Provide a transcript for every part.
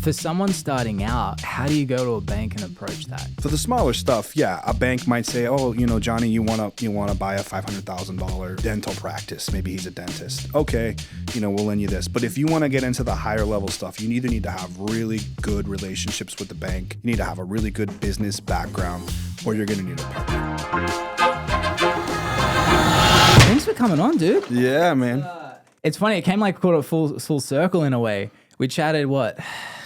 For someone starting out, how do you go to a bank and approach that? For the smaller stuff, yeah, a bank might say, "Oh, Johnny, you wanna buy a $500,000 dental practice? Maybe he's a dentist. Okay, we'll lend you this." But if you want to get into the higher level stuff, you either need to have really good relationships with the bank, you need to have a really good business background, or you're gonna need a partner. Thanks for coming on, dude. Yeah, man. It's funny. It came like a full circle in a way. We chatted a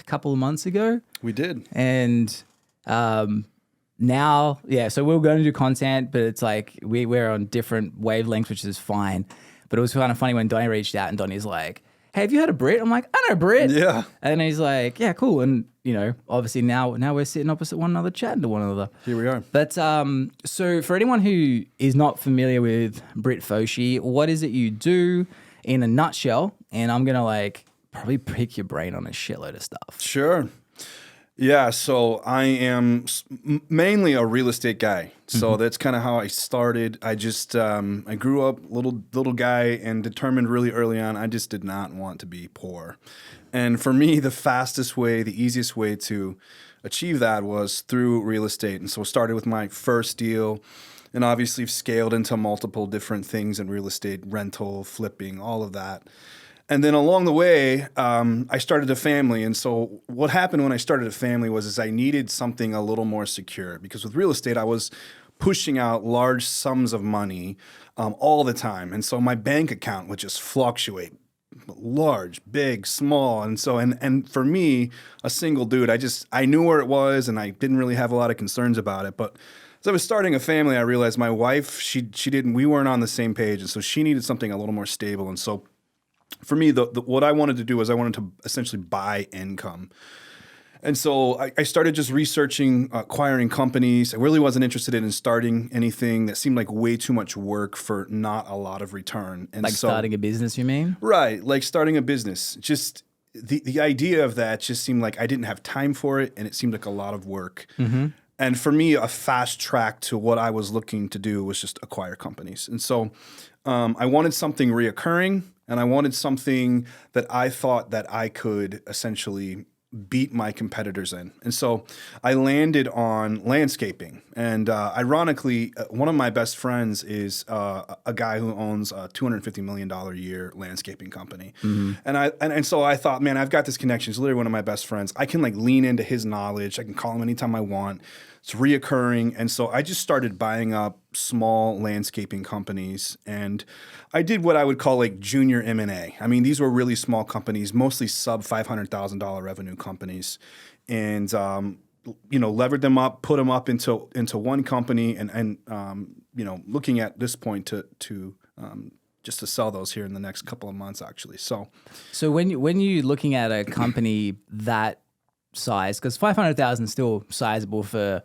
couple of months ago. We did. And now, yeah. So we were going to do content, but it's like we're on different wavelengths, which is fine. But it was kind of funny when Donnie reached out, and Donnie's like, "Hey, have you heard of Brit?" I'm like, "I know Brit." Yeah. And he's like, "Yeah, cool." And obviously now we're sitting opposite one another, chatting to one another. Here we are. But so for anyone who is not familiar with Brit Foshi, what is it you do in a nutshell? And I'm gonna probably pick your brain on a shitload of stuff. Sure. Yeah, so I am mainly a real estate guy. So that's kind of how I started. I just I grew up little guy and determined really early on I just did not want to be poor. And for me, the fastest way, the easiest way to achieve that was through real estate. And so I started with my first deal and obviously scaled into multiple different things in real estate, rental, flipping, all of that. And then along the way, I started a family. And so what happened when I started a family was I needed something a little more secure, because with real estate, I was pushing out large sums of money all the time. And so my bank account would just fluctuate, large, big, small. And so, and for me, a single dude, I knew where it was and I didn't really have a lot of concerns about it. But as I was starting a family, I realized my wife, we weren't on the same page. And so she needed something a little more stable. And so for me, what I wanted to do was I wanted to essentially buy income. And so I started just researching, acquiring companies. I really wasn't interested in starting anything that seemed like way too much work for not a lot of return. And starting a business, you mean? Right, like starting a business. Just the idea of that just seemed like I didn't have time for it, and it seemed like a lot of work. Mm-hmm. And for me, a fast track to what I was looking to do was just acquire companies. And so I wanted something reoccurring, and I wanted something that I thought that I could essentially beat my competitors in. And so I landed on landscaping. And ironically, one of my best friends is a guy who owns a $250 million a year landscaping company. Mm-hmm. And so I thought, man, I've got this connection. He's literally one of my best friends. I can lean into his knowledge. I can call him anytime I want. It's reoccurring. And so I just started buying up small landscaping companies, and I did what I would call junior M&A. I mean, these were really small companies, mostly sub $500,000 revenue companies, and levered them up, put them up into one company, and looking at this point to just to sell those here in the next couple of months, actually. So when you're looking at a company that size, because 500,000 is still sizable for,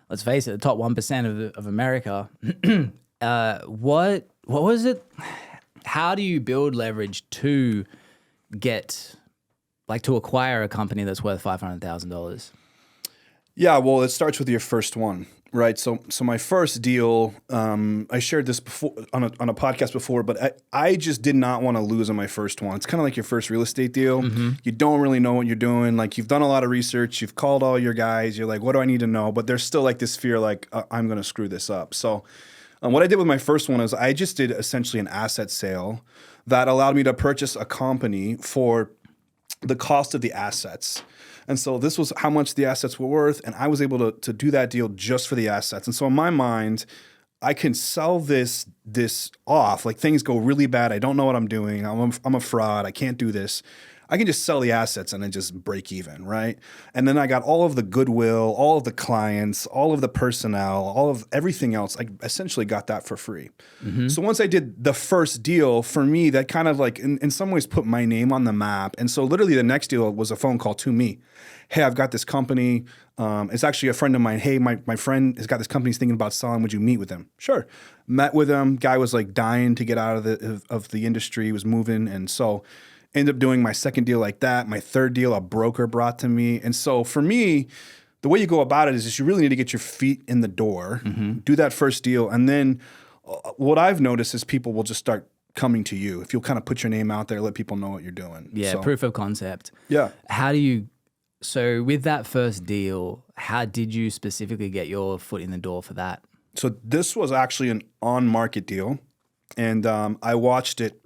let's face it, the top 1% of America. What was it? How do you build leverage to get, to acquire a company that's worth $500,000? Yeah, well, it starts with your first one, right? So my first deal, I shared this before on a podcast before, but I just did not want to lose on my first one. It's kind of like your first real estate deal. Mm-hmm. You don't really know what you're doing. You've done a lot of research. You've called all your guys. You're like, what do I need to know? But there's still this fear, I'm going to screw this up. So what I did with my first one is I just did essentially an asset sale that allowed me to purchase a company for the cost of the assets. And so this was how much the assets were worth, and I was able to do that deal just for the assets. And so in my mind, I can sell this off. Things go really bad. I don't know what I'm doing. I'm a fraud. I can't do this. I can just sell the assets and then just break even, right? And then I got all of the goodwill, all of the clients, all of the personnel, all of everything else. I essentially got that for free. Mm-hmm. So once I did the first deal, for me, that kind of in some ways put my name on the map. And so literally the next deal was a phone call to me. Hey, I've got this company. It's actually a friend of mine. Hey, my friend has got this company he's thinking about selling. Would you meet with him? Sure. Met with him. Guy was dying to get out of the industry. He was moving. And so ended up doing my second deal like that. My third deal, a broker brought to me. And so for me, the way you go about it is just you really need to get your feet in the door, mm-hmm. do that first deal. And then what I've noticed is people will just start coming to you if you'll kind of put your name out there, let people know what you're doing. Yeah, so, proof of concept. Yeah. How do you So with that first deal, how did you specifically get your foot in the door for that? So this was actually an on-market deal, and I watched it.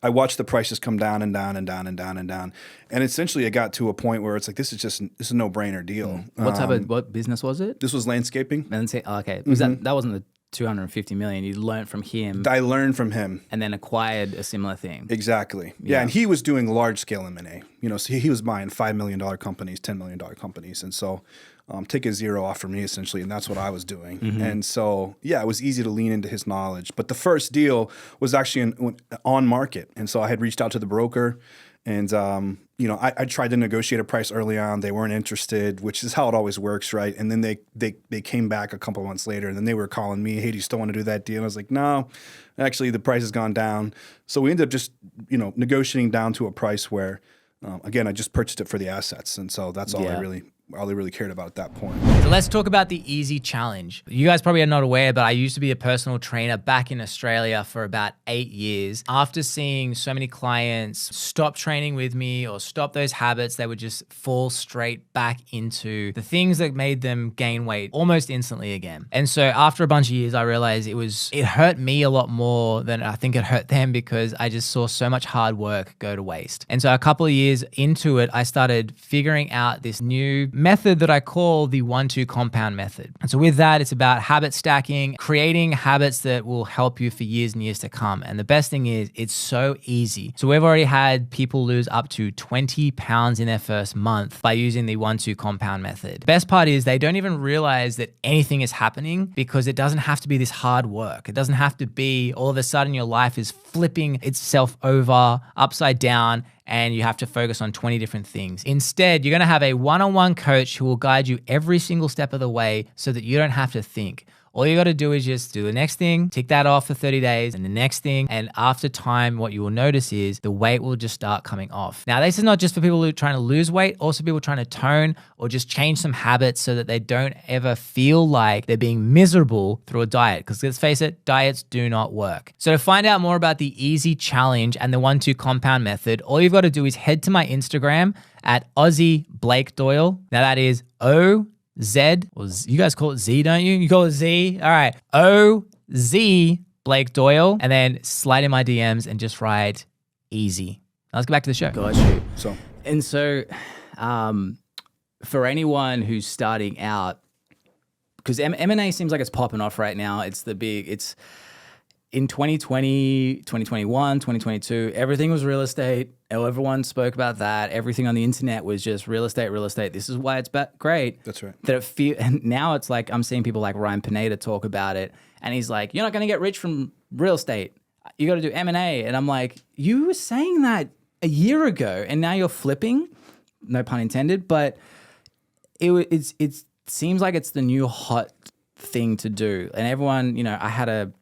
I watched the prices come down and down and down and down and down, and essentially it got to a point where it's like this is a no-brainer deal. What business was it? This was landscaping. Okay, was that wasn't the 250 million? You learned from him. I learned from him, and then acquired a similar thing. Exactly. Yeah, and he was doing large-scale M&A. So he was buying $5 million companies, $10 million companies, and so take a zero off from me essentially, and that's what I was doing. And so it was easy to lean into his knowledge. But the first deal was actually on market, and so I had reached out to the broker, and I tried to negotiate a price early on. They weren't interested, which is how it always works, right? And then they came back a couple months later, and then they were calling me, "Hey, do you still want to do that deal?" And I was like, "No, actually, the price has gone down." So we ended up just negotiating down to a price where, again, I just purchased it for the assets, and so that's all I really cared about at that point. So let's talk about the Easy Challenge. You guys probably are not aware, but I used to be a personal trainer back in Australia for about 8 years. After seeing so many clients stop training with me or stop those habits, they would just fall straight back into the things that made them gain weight almost instantly again. And so after a bunch of years, I realized it hurt me a lot more than I think it hurt them, because I just saw so much hard work go to waste. And so a couple of years into it, I started figuring out this new method that I call the 1-2 compound method. And so with that, it's about habit stacking, creating habits that will help you for years and years to come. And the best thing is it's so easy. So we've already had people lose up to 20 pounds in their first month by using the 1-2 compound method. Best part is they don't even realize that anything is happening, because it doesn't have to be this hard work. It doesn't have to be all of a sudden your life is flipping itself over, upside down, and you have to focus on 20 different things. Instead, you're gonna have a one-on-one coach who will guide you every single step of the way so that you don't have to think. All you gotta do is just do the next thing, tick that off for 30 days, and the next thing. And after time, what you will notice is the weight will just start coming off. Now, this is not just for people who are trying to lose weight, also people trying to tone or just change some habits so that they don't ever feel like they're being miserable through a diet. Because let's face it, diets do not work. So to find out more about the Easy Challenge and the 1-2 compound method, all you've got to do is head to my Instagram at Aussie Blake Doyle. Now that is OZ, or you guys call it Z, don't you? You call it Z? All right. OZ Blake Doyle. And then slide in my DMs and just write easy. Now let's get back to the show. Got you. So, for anyone who's starting out, because M&A seems like it's popping off right now. It's in 2020, 2021, 2022, everything was real estate. Everyone spoke about that. Everything on the internet was just real estate, real estate. This is why it's great. That's right. And now it's like I'm seeing people like Ryan Pineda talk about it, and he's like, "You're not going to get rich from real estate. You got to do M&A." And I'm like, "You were saying that a year ago, and now you're flipping." No pun intended, but it seems like it's the new hot thing to do. And everyone, I had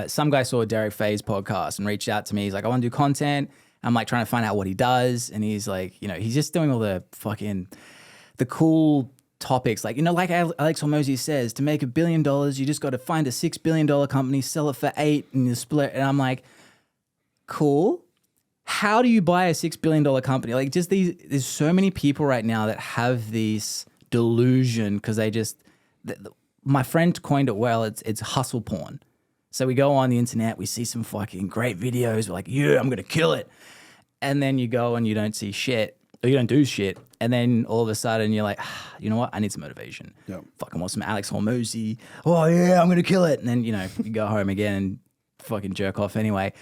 some guy saw Derek Faye's podcast and reached out to me. He's like, "I want to do content." I'm like trying to find out what he does. And he's like, he's just doing all the cool topics. Like, like Alex Hormozy says, to make $1 billion, you just got to find a $6 billion company, sell it for 8 and you split. And I'm like, cool. How do you buy a $6 billion company? Like there's so many people right now that have this delusion because my friend coined it well. It's hustle porn. So we go on the internet, we see some fucking great videos. We're like, yeah, I'm going to kill it. And then you go and you don't see shit, or you don't do shit. And then all of a sudden you're like, you know what? I need some motivation. Yep. Fucking want some Alex Hormozy. Oh yeah, I'm going to kill it. And then, you go home again and fucking jerk off anyway.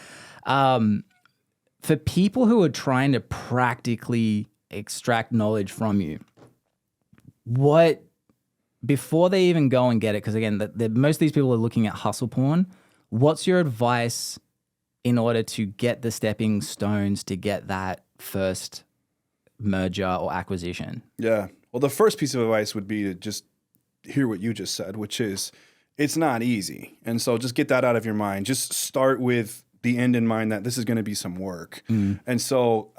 For people who are trying to practically extract knowledge from you, before they even go and get it, because again, most of these people are looking at hustle porn. What's your advice in order to get the stepping stones to get that first merger or acquisition? Yeah. Well, the first piece of advice would be to just hear what you just said, which is it's not easy. And so just get that out of your mind. Just start with the end in mind that this is going to be some work. And so,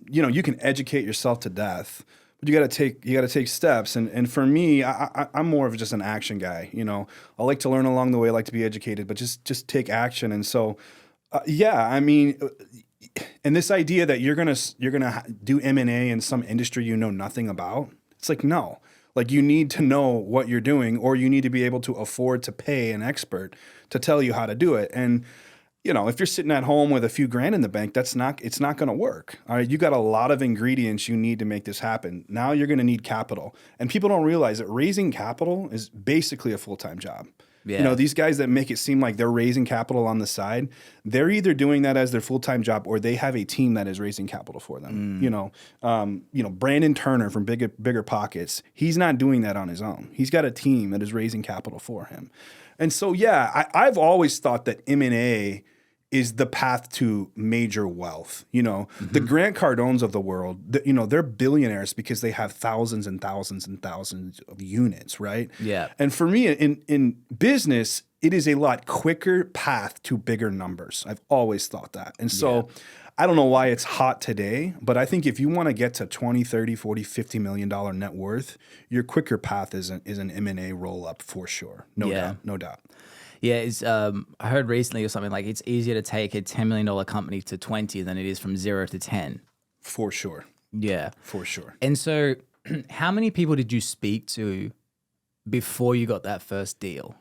you can educate yourself to death. But you got to take steps, and for me, I'm more of just an action guy. I like to learn along the way. I like to be educated, but just take action. And so, and this idea that you're gonna do M&A in some industry you know nothing about, it's like, no. Like, you need to know what you're doing, or you need to be able to afford to pay an expert to tell you how to do it. And you know, if you're sitting at home with a few grand in the bank, it's not going to work. All right. You got a lot of ingredients you need to make this happen. Now you're going to need capital. And people don't realize that raising capital is basically a full-time job. Yeah. You know, these guys that make it seem like they're raising capital on the side, they're either doing that as their full-time job, or they have a team that is raising capital for them. You know, Brandon Turner from Bigger Pockets, he's not doing that on his own. He's got a team that is raising capital for him. And so, yeah, I've always thought that M&A is the path to major wealth. You know, the Grant Cardones of the world, you know, they're billionaires because they have thousands and thousands and thousands of units, right? Yeah. And for me, in business, it is a lot quicker path to bigger numbers. I've always thought that. And so I don't know why it's hot today, but I think if you want to get to 20, 30, 40, $50 million net worth, your quicker path is an M&A roll up for sure. No doubt. Yeah, I heard recently or something like it's easier to take a $10 million company to 20 than it is from 0 to 10. For sure. Yeah. For sure. And so how many people did you speak to before you got that first deal?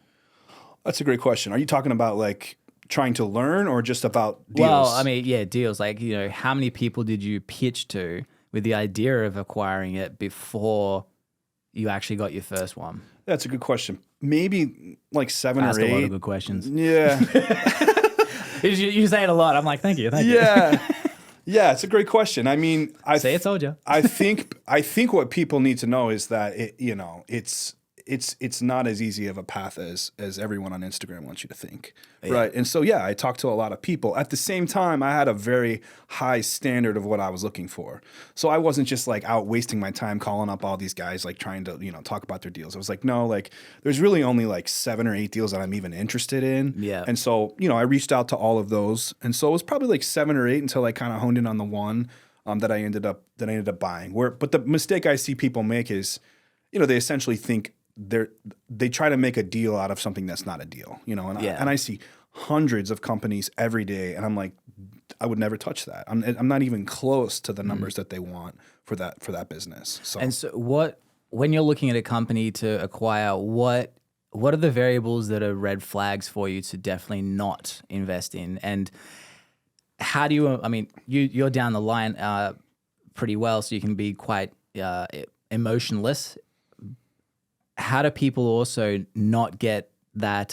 That's a great question. Are you talking about like trying to learn, or just about deals? Well, I mean, yeah, deals. Like, you know, how many people did you pitch to with the idea of acquiring it before you actually got your first one? That's a good question. Maybe like 7 Ask or 8. a lot of good questions. Yeah. You say it a lot. I'm like, thank you. Yeah. Yeah, it's a great question. I mean, I told you. I think what people need to know is that it's not as easy of a path as everyone on Instagram wants you to think. Yeah. Right. And so, yeah, I talked to a lot of people. At the same time, I had a very high standard of what I was looking for. So I wasn't just like out wasting my time calling up all these guys, like trying to, you know, talk about their deals. I was like, no, like there's really only like 7 or 8 deals that I'm even interested in. Yeah. And so, you know, I reached out to all of those. And so it was probably like 7 or 8 until I kind of honed in on the one that I ended up buying. But the mistake I see people make is, you know, they essentially think they try to make a deal out of something that's not a deal, you know, and I see hundreds of companies every day, and I'm like, I would never touch that. I'm not even close to the numbers that they want for that business. So, and so when you're looking at a company to acquire, what are the variables that are red flags for you to definitely not invest in? And how do you, I mean, you're down the line pretty well, so you can be quite emotionless. How do people also not get that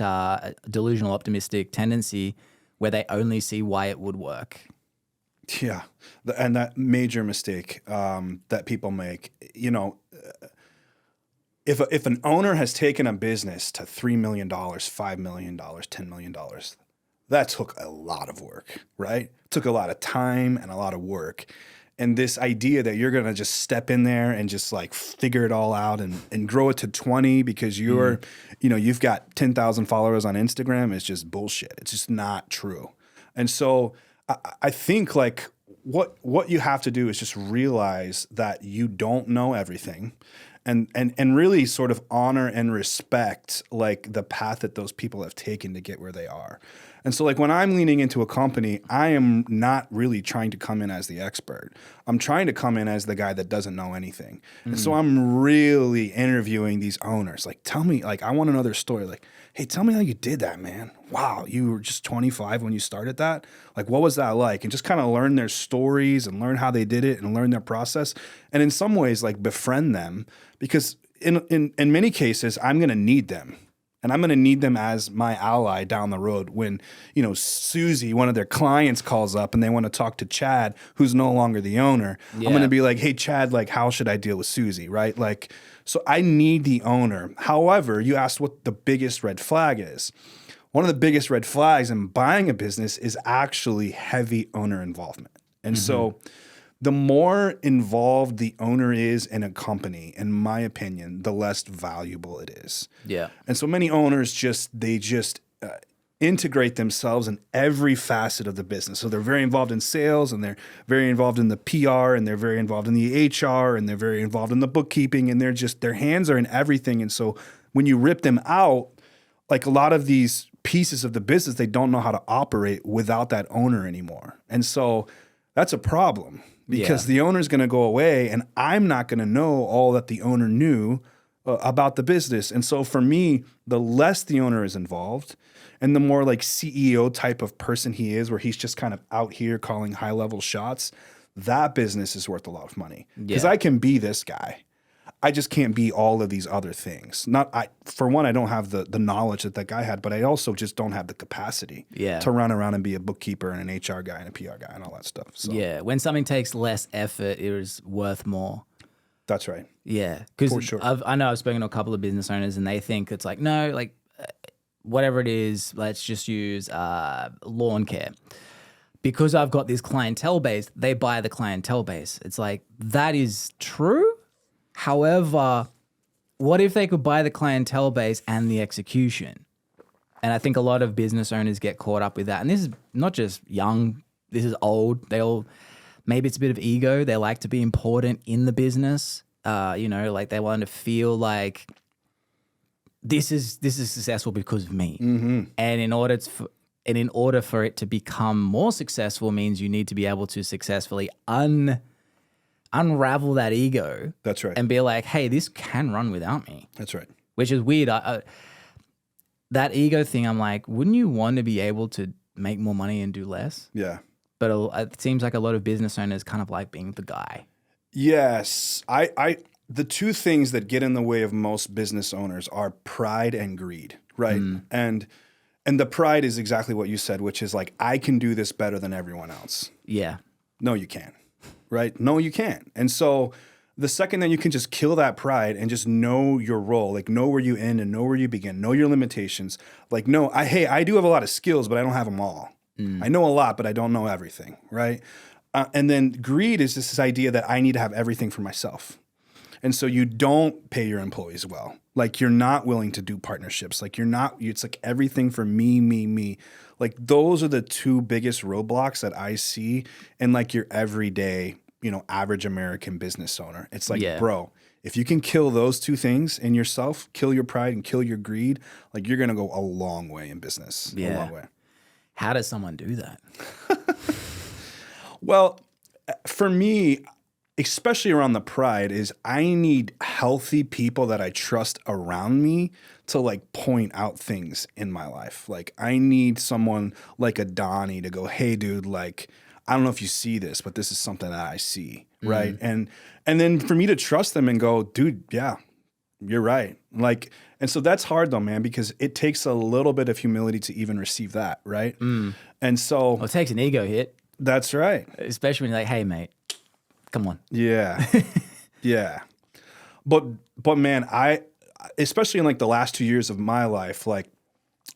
delusional optimistic tendency where they only see why it would work? Yeah, and that major mistake that people make, you know, if an owner has taken a business to $3 million, $5 million, $10 million, that took a lot of work, right? It took a lot of time and a lot of work. And this idea that you're going to just step in there and just like figure it all out and grow it to 20 because you're, you know, you've got 10,000 followers on Instagram is just bullshit. It's just not true. And so I think like what you have to do is just realize that you don't know everything and really sort of honor and respect like the path that those people have taken to get where they are. And so like when I'm leaning into a company, I am not really trying to come in as the expert. I'm trying to come in as the guy that doesn't know anything. And so I'm really interviewing these owners. Like, tell me, like, I want to know their story. Like, hey, tell me how you did that, man. Wow, you were just 25 when you started that? Like, what was that like? And just kind of learn their stories and learn how they did it and learn their process. And in some ways, like, befriend them because in many cases, I'm going to need them. And I'm going to need them as my ally down the road when, you know, Susie, one of their clients, calls up and they want to talk to Chad, who's no longer the owner. Yeah. I'm going to be like, hey, Chad, like, how should I deal with Susie, right? Like, so I need the owner. However, you asked what the biggest red flag is. One of the biggest red flags in buying a business is actually heavy owner involvement. And so the more involved the owner is in a company, in my opinion, the less valuable it is. Yeah. And so many owners just integrate themselves in every facet of the business. So they're very involved in sales and they're very involved in the PR and they're very involved in the HR and they're very involved in the bookkeeping and their hands are in everything. And so when you rip them out, like a lot of these pieces of the business, they don't know how to operate without that owner anymore. And so that's a problem because the owner's going to go away and I'm not going to know all that the owner knew about the business. And so for me, the less the owner is involved and the more like CEO type of person he is, where he's just kind of out here calling high level shots, that business is worth a lot of money because I can be this guy. I just can't be all of these other things. For one, I don't have the knowledge that guy had, but I also just don't have the capacity to run around and be a bookkeeper and an HR guy and a PR guy and all that stuff. So. Yeah, when something takes less effort, it is worth more. That's right. Yeah, because sure. I know I've spoken to a couple of business owners and they think it's like, no, like whatever it is, let's just use lawn care. Because I've got this clientele base, they buy the clientele base. It's like, that is true. However, what if they could buy the clientele base and the execution? And I think a lot of business owners get caught up with that. And this is not just young, this is old. Maybe it's a bit of ego. They like to be important in the business. Like they want to feel like this is successful because of me. Mm-hmm. And in order for it to become more successful means you need to be able to successfully unravel that ego. That's right. And be like, hey, this can run without me. That's right. Which is weird. That ego thing, I'm like, wouldn't you want to be able to make more money and do less? Yeah. But it seems like a lot of business owners kind of like being the guy. Yes. The two things that get in the way of most business owners are pride and greed, right? And the pride is exactly what you said, which is like, I can do this better than everyone else. Yeah. No, you can't. Right? No, you can't. And so the second that you can just kill that pride and just know your role, like know where you end and know where you begin, know your limitations. Like, no, I do have a lot of skills, but I don't have them all. I know a lot, but I don't know everything. Right? And then greed is just this idea that I need to have everything for myself. And so you don't pay your employees well. Like you're not willing to do partnerships. Like it's like everything for me, me, me. Like those are the two biggest roadblocks that I see in like your everyday, average American business owner. It's like, bro, if you can kill those two things in yourself, kill your pride and kill your greed, like you're going to go a long way in business. Yeah. A long way. How does someone do that? Well, for me, especially around the pride, is I need healthy people that I trust around me to like point out things in my life. Like I need someone like a Donnie to go, hey dude, like, I don't know if you see this, but this is something that I see. Right. And then for me to trust them and go, dude, yeah, you're right. Like, and so that's hard though, man, because it takes a little bit of humility to even receive that. Right. And so Well, it takes an ego hit. That's right. Especially when you're like, hey mate, come on. Yeah. Yeah. But man, especially in like the last 2 years of my life, like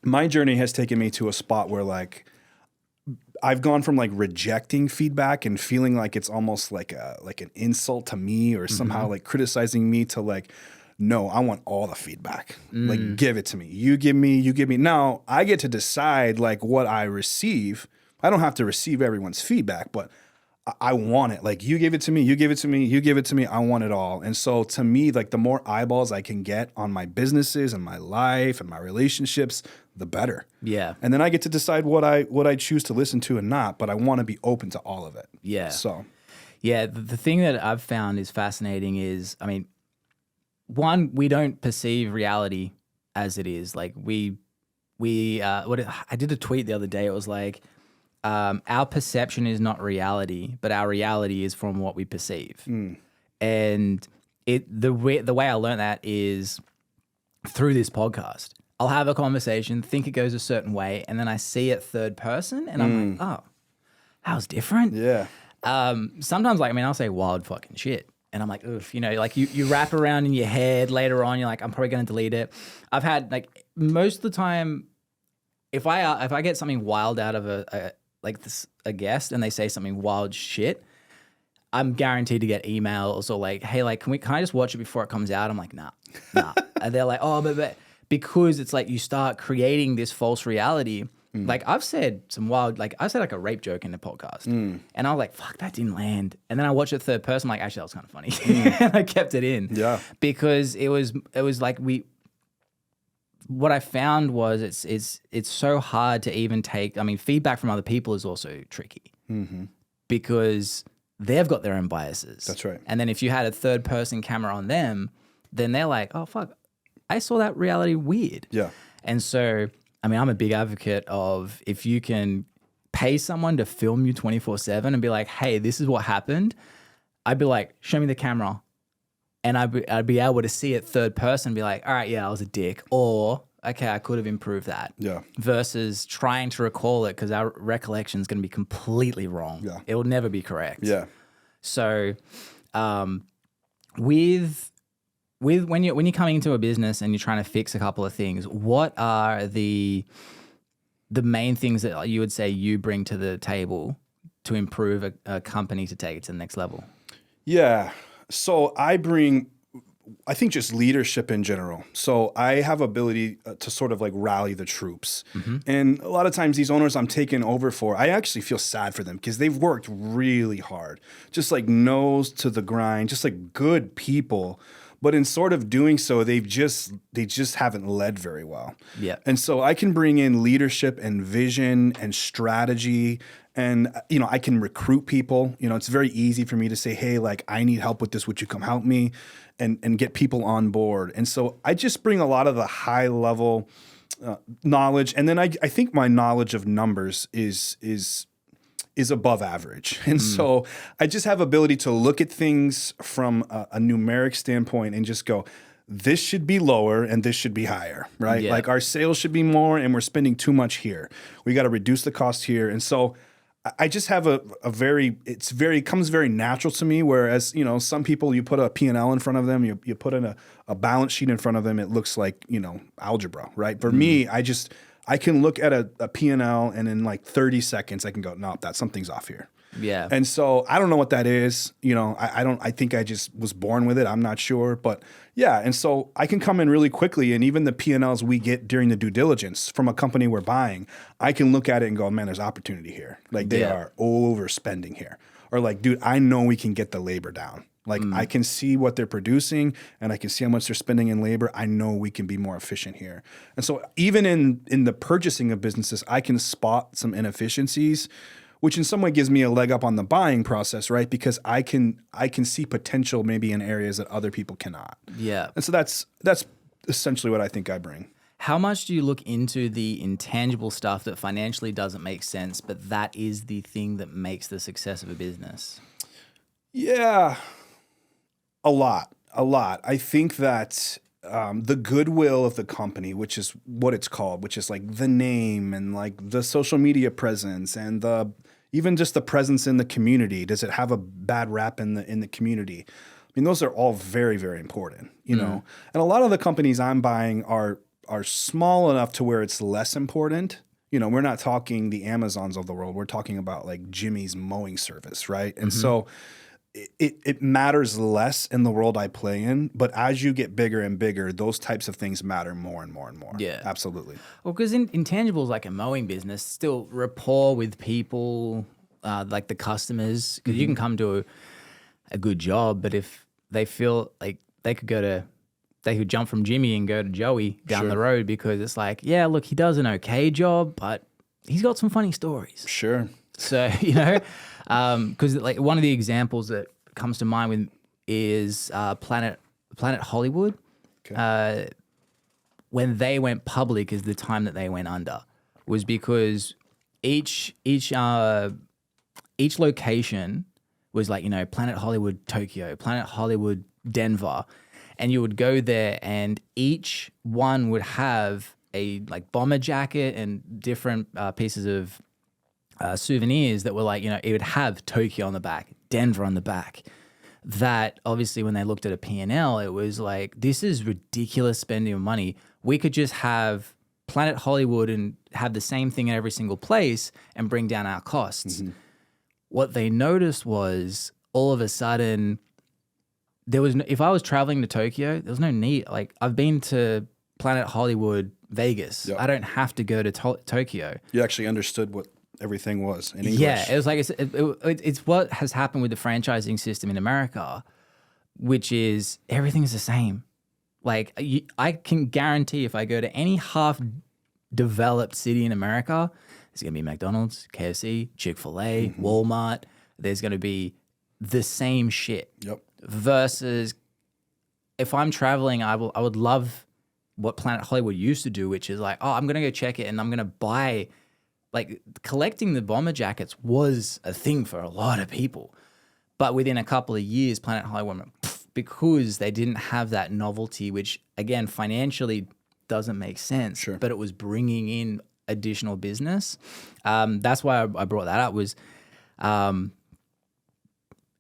my journey has taken me to a spot where like I've gone from like rejecting feedback and feeling like it's almost like an insult to me or somehow like criticizing me to like, no, I want all the feedback. Like give it to me. You give me. Now I get to decide like what I receive. I don't have to receive everyone's feedback, but I want it. Like you give it to me, you give it to me, you give it to me. I want it all. And so to me, like the more eyeballs I can get on my businesses and my life and my relationships, the better. Yeah. And then I get to decide what I choose to listen to and not, but I want to be open to all of it. Yeah. So, yeah, the thing that I've found is fascinating is, I mean, one, we don't perceive reality as it is. Like I did a tweet the other day. It was like, our perception is not reality, but our reality is from what we perceive. And the way I learned that is through this podcast. I'll have a conversation, think it goes a certain way, and then I see it third person, and I'm like, oh, that was different. yeah. Sometimes, like, I mean, I'll say wild fucking shit. And I'm like, oof, like you wrap around in your head later on, you're like, I'm probably going to delete it. I've had, like, most of the time, if I get something wild out of a guest and they say something wild shit, I'm guaranteed to get emails or like, hey, like, can I just watch it before it comes out? I'm like, nah. And they're like, oh, but because it's like you start creating this false reality. Like I've said some wild, like I said like a rape joke in the podcast and I was like, fuck, that didn't land. And then I watched it third person, I'm like, actually that was kind of funny. And I kept it in. Yeah. Because it was like what I found was it's so hard to even take, I mean, feedback from other people is also tricky. because they've got their own biases. That's right. And then if you had a third person camera on them, then they're like, oh, fuck, I saw that reality weird. Yeah. And so, I mean, I'm a big advocate of if you can pay someone to film you 24/7 and be like, hey, this is what happened. I'd be like, show me the camera. And I'd be able to see it third person and be like, all right, yeah, I was a dick. Or, okay, I could have improved that. Yeah. Versus trying to recall it because our recollection is going to be completely wrong. Yeah. It will never be correct. Yeah. So with when you're coming into a business and you're trying to fix a couple of things, what are the main things that you would say you bring to the table to improve a company to take it to the next level? Yeah. So I think just leadership in general. So I have ability to sort of like rally the troops. And a lot of times these owners I'm taking over for, I actually feel sad for them because they've worked really hard, just like nose to the grind, just like good people. But in sort of doing so, they just haven't led very well. Yeah. And so I can bring in leadership and vision and strategy, and I can recruit people. It's very easy for me to say, hey, like I need help with this. Would you come help me? And get people on board. And so I just bring a lot of the high level knowledge, and then I think my knowledge of numbers is above average. And so I just have ability to look at things from a numeric standpoint and just go, this should be lower and this should be higher, right? Yeah. Like our sales should be more and we're spending too much here. We got to reduce the cost here. And so I just have it comes very natural to me. Whereas, some people, you put a P&L in front of them, you put in a balance sheet in front of them, it looks like, algebra, right? For me, I can look at a P&L and in like 30 seconds, I can go, no, something's off here. Yeah. And so I don't know what that is. I think I just was born with it. I'm not sure, but yeah. And so I can come in really quickly, and even the P&Ls we get during the due diligence from a company we're buying, I can look at it and go, man, there's opportunity here. Like they are overspending here. Or like, dude, I know we can get the labor down. Like I can see what they're producing and I can see how much they're spending in labor. I know we can be more efficient here. And so even in the purchasing of businesses, I can spot some inefficiencies, which in some way gives me a leg up on the buying process, right? Because I can see potential maybe in areas that other people cannot. Yeah. And so that's essentially what I think I bring. How much do you look into the intangible stuff that financially doesn't make sense, but that is the thing that makes the success of a business? Yeah, a lot. I think that the goodwill of the company, which is what it's called, which is like the name and like the social media presence and even just the presence in the community. Does it have a bad rap in the community? I mean, those are all very, very important, And a lot of the companies I'm buying are small enough to where it's less important. We're not talking the Amazons of the world. We're talking about like Jimmy's mowing service, right? And so it matters less in the world I play in, but as you get bigger and bigger, those types of things matter more and more and more. Yeah. Absolutely. Well, because intangibles like a mowing business, still rapport with people, like the customers, because you can come to a good job, but if they feel like they could jump from Jimmy and go to Joey down the road because it's like, yeah, look, he does an okay job, but he's got some funny stories. Sure. So, because like one of the examples that comes to mind with is Planet Hollywood. Okay. When they went public is the time that they went under, was because each location was like, Planet Hollywood Tokyo, Planet Hollywood Denver, and you would go there and each one would have a like bomber jacket and different pieces of souvenirs that were like, it would have Tokyo on the back, Denver on the back. That obviously when they looked at a P&L, it was like, this is ridiculous spending of money. We could just have Planet Hollywood and have the same thing in every single place and bring down our costs. What they noticed was all of a sudden, if I was traveling to Tokyo, there was no need. Like I've been to Planet Hollywood Vegas. Yep. I don't have to go to Tokyo. You actually understood what everything was in English. Yeah, it was like it's what has happened with the franchising system in America, which is everything's the same. Like I can guarantee if I go to any half-developed city in America, there's gonna be McDonald's, KFC, Chick-fil-A, Walmart. there's going to be the same shit. Yep. Versus if I'm traveling, I would love what Planet Hollywood used to do, which is like, oh, I'm going to go check it and I'm going to buy, like collecting the bomber jackets was a thing for a lot of people. But within a couple of years, Planet Hollywood went pff, because they didn't have that novelty, which again, financially doesn't make sense, Sure. but it was bringing in additional business. That's why I brought that up was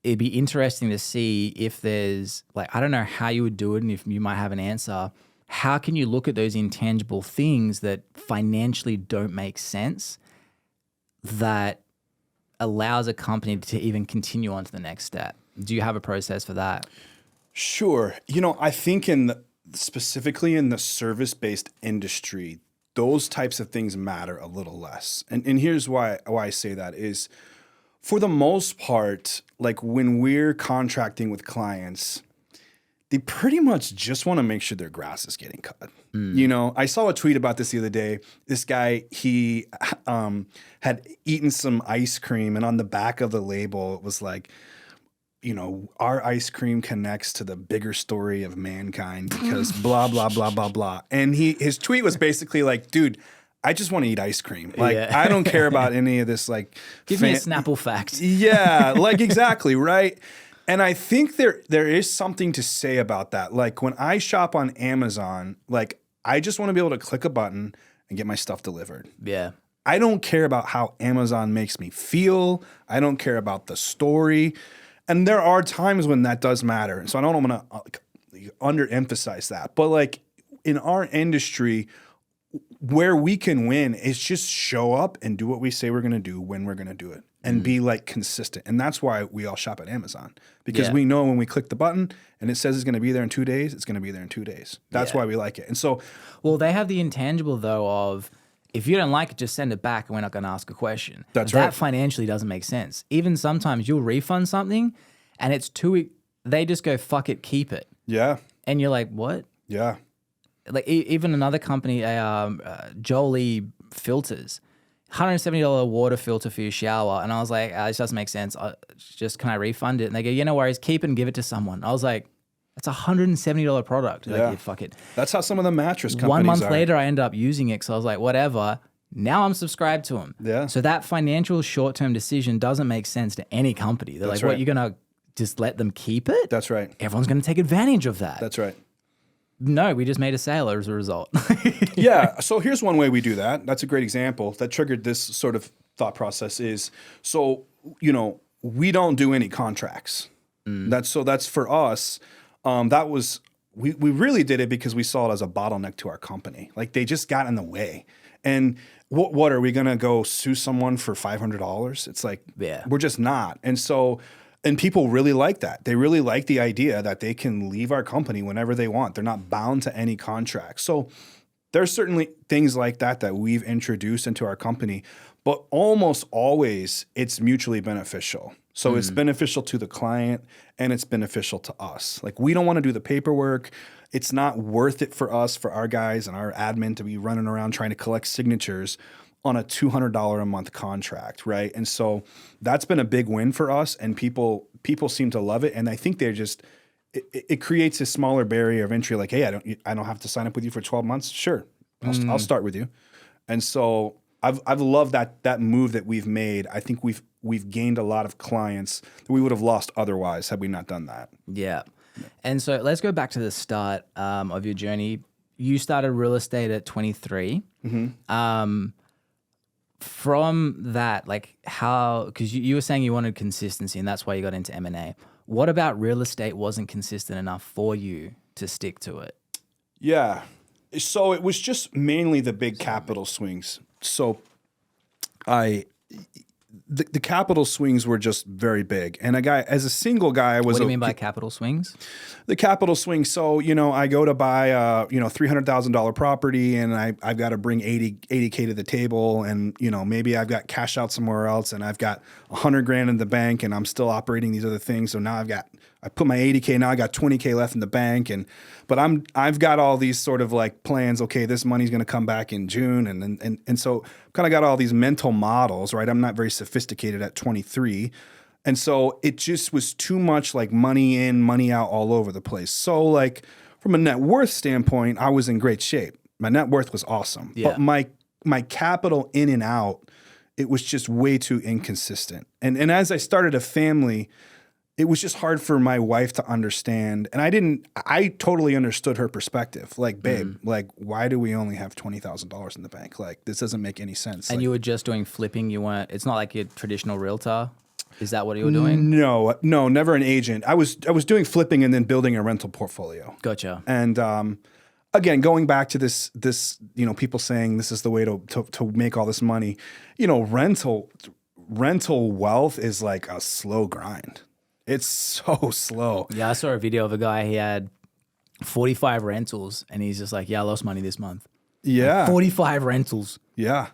it'd be interesting to see if there's like, I don't know how you would do it and if you might have an answer. How can you look at those intangible things that financially don't make sense that allows a company to even continue on to the next step? Do you have a process for that? Sure. I think specifically in the service-based industry, those types of things matter a little less. And here's why I say that is, for the most part, like when we're contracting with clients, they pretty much just want to make sure their grass is getting cut. I saw a tweet about this the other day. This guy, he had eaten some ice cream, and on the back of the label, it was like, our ice cream connects to the bigger story of mankind because blah, blah, blah, blah, blah. And his tweet was basically like, dude, I just want to eat ice cream. Like, I don't care about any of this, like... Give me a Snapple fact. Yeah, like exactly, right? And I think there is something to say about that. Like when I shop on Amazon, like I just want to be able to click a button and get my stuff delivered. Yeah. I don't care about how Amazon makes me feel. I don't care about the story. And there are times when that does matter. So I don't want to underemphasize that. But like in our industry, where we can win is just show up and do what we say we're going to do when we're going to do it and be like consistent. And that's why we all shop at Amazon, because we know when we click the button and it says it's going to be there in 2 days, it's going to be there in 2 days. That's why we like it. And so, well, they have the intangible though of, if you don't like it, just send it back and we're not going to ask a question. That's that right. financially doesn't make sense. Even sometimes you'll refund something and it's they just go, fuck it, keep it. yeah, And you're like, what? yeah, Like even another company, Jolie Filters, $170 water filter for your shower. And I was like, this doesn't make sense. Can I refund it? And they go, no worries, keep it and give it to someone. I was like, that's a $170 product. Like, Yeah. yeah, fuck it. that's how some of the mattress companies 1 month are. later, I ended up using it because I was like, whatever. Now I'm subscribed to them. Yeah. So that financial short-term decision doesn't make sense to any company. They're That's like, right. what, you're going to just let them keep it? That's right. Everyone's going to take advantage of that. That's right. No, we just made a sale as a result. Yeah. So here's one way we do that. That's a great example that triggered this sort of thought process is, so, we don't do any contracts. That's for us. We really did it because we saw it as a bottleneck to our company. Like they just got in the way. And what are we going to go sue someone for $500? It's like, we're just not. And so, and people really like that. They really like the idea that they can leave our company whenever they want. They're not bound to any contract. So there's certainly things like that we've introduced into our company, but almost always it's mutually beneficial. So it's beneficial to the client and it's beneficial to us. Like we don't want to do the paperwork. It's not worth it for us, for our guys and our admin to be running around trying to collect signatures on a $200 a month contract, right? And so that's been a big win for us, and people seem to love it. And I think they're just it creates a smaller barrier of entry. Like, hey, I don't have to sign up with you for 12 months. Sure, I'll start with you. And so I've loved that move that we've made. I think we've gained a lot of clients that we would have lost otherwise had we not done that. Yeah. And so let's go back to the start of your journey. You started real estate at 23. From that, like how, because you were saying you wanted consistency and that's why you got into M&A. What about real estate wasn't consistent enough for you to stick to it? Yeah. So it was just mainly the big capital swings. So the capital swings were just very big. And as a single guy, I was... What do you mean by capital swings? The capital swings. So, I go to buy a, $300,000 property and I've got to bring 80K to the table. And, maybe I've got cash out somewhere else and I've got $100,000 in the bank and I'm still operating these other things. So now I put my 80K, now I got 20K left in the bank. But I've got all these sort of like plans. Okay, this money's going to come back in June. And so kind of got all these mental models, right? I'm not very sophisticated at 23. And so it just was too much like money in, money out all over the place. So like from a net worth standpoint, I was in great shape. My net worth was awesome. Yeah. But my capital in and out, it was just way too inconsistent. And as I started a family, it was just hard for my wife to understand. And I totally understood her perspective. Like, babe, like, why do we only have $20,000 in the bank? Like, this doesn't make any sense. And like, you were just doing flipping. You weren't. It's not like your traditional realtor. Is that what you were doing? No, never an agent. I was doing flipping and then building a rental portfolio. Gotcha. And again, going back to this, people saying this is the way to make all this money. Rental wealth is like a slow grind. It's so slow. Yeah, I saw a video of a guy. He had 45 rentals, and he's just like, "Yeah, I lost money this month." Yeah, 45 rentals. Yeah.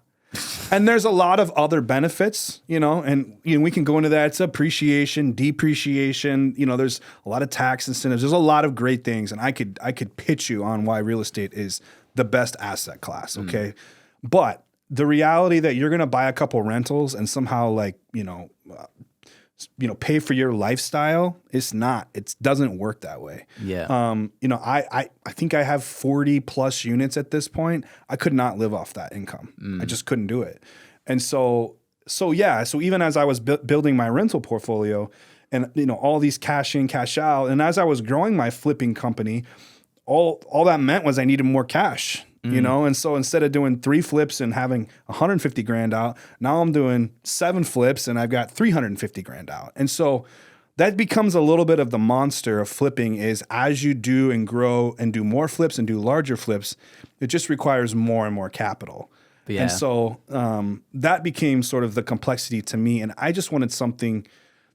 And there's a lot of other benefits, and we can go into that. It's appreciation, depreciation. There's a lot of tax incentives. There's a lot of great things, and I could pitch you on why real estate is the best asset class. Okay, but the reality that you're going to buy a couple rentals and somehow pay for your lifestyle, it's not. It doesn't work that way. Yeah. I think I have 40 plus units at this point. I could not live off that income. I just couldn't do it. And so even as I was building my rental portfolio and, all these cash in, cash out, and as I was growing my flipping company, all that meant was I needed more cash. And so instead of doing 3 flips and having 150 grand out, now I'm doing 7 flips and I've got 350 grand out. And so that becomes a little bit of the monster of flipping is as you do and grow and do more flips and do larger flips, it just requires more and more capital. Yeah. And so that became sort of the complexity to me. And I just wanted something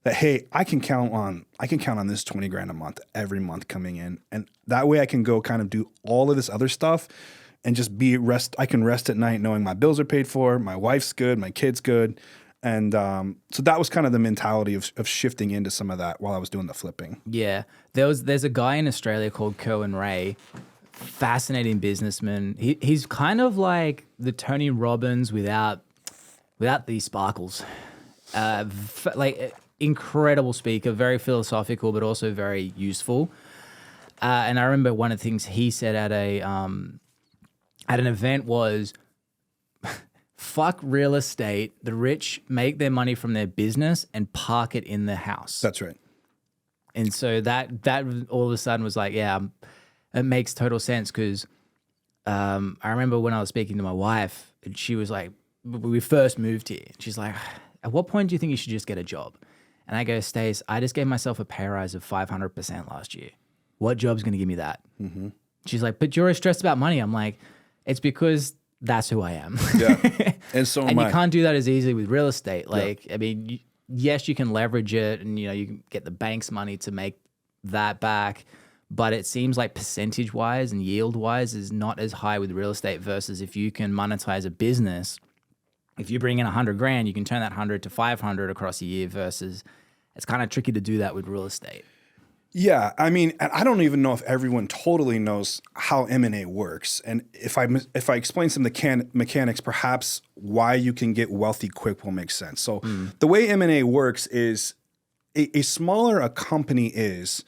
that, hey, I can count on this 20 grand a month every month coming in. And that way I can go kind of do all of this other stuff and just I can rest at night knowing my bills are paid for, my wife's good, my kid's good. And so that was kind of the mentality of shifting into some of that while I was doing the flipping. Yeah. There's a guy in Australia called Cohen Ray, fascinating businessman. He's kind of like the Tony Robbins without the sparkles. Incredible speaker, very philosophical, but also very useful. And I remember one of the things he said at an event was, fuck real estate. The rich make their money from their business and park it in their house. That's right. And so that all of a sudden was like, yeah, it makes total sense because I remember when I was speaking to my wife, and she was like, we first moved here. She's like, at what point do you think you should just get a job? And I go, Stace, I just gave myself a pay rise of 500% last year. What job's going to give me that? Mm-hmm. She's like, but you're stressed about money. I'm like, it's because that's who I am. Yeah. And so and you can't do that as easily with real estate. Like, yeah. I mean, yes, you can leverage it and, you can get the bank's money to make that back. But it seems like percentage wise and yield wise is not as high with real estate versus if you can monetize a business. If you bring in 100 grand, you can turn that 100 to 500 across a year versus it's kind of tricky to do that with real estate. Yeah, I mean, I don't even know if everyone totally knows how M&A works. And if I explain some of the mechanics, perhaps why you can get wealthy quick will make sense. So the way M&A works is a smaller a company is,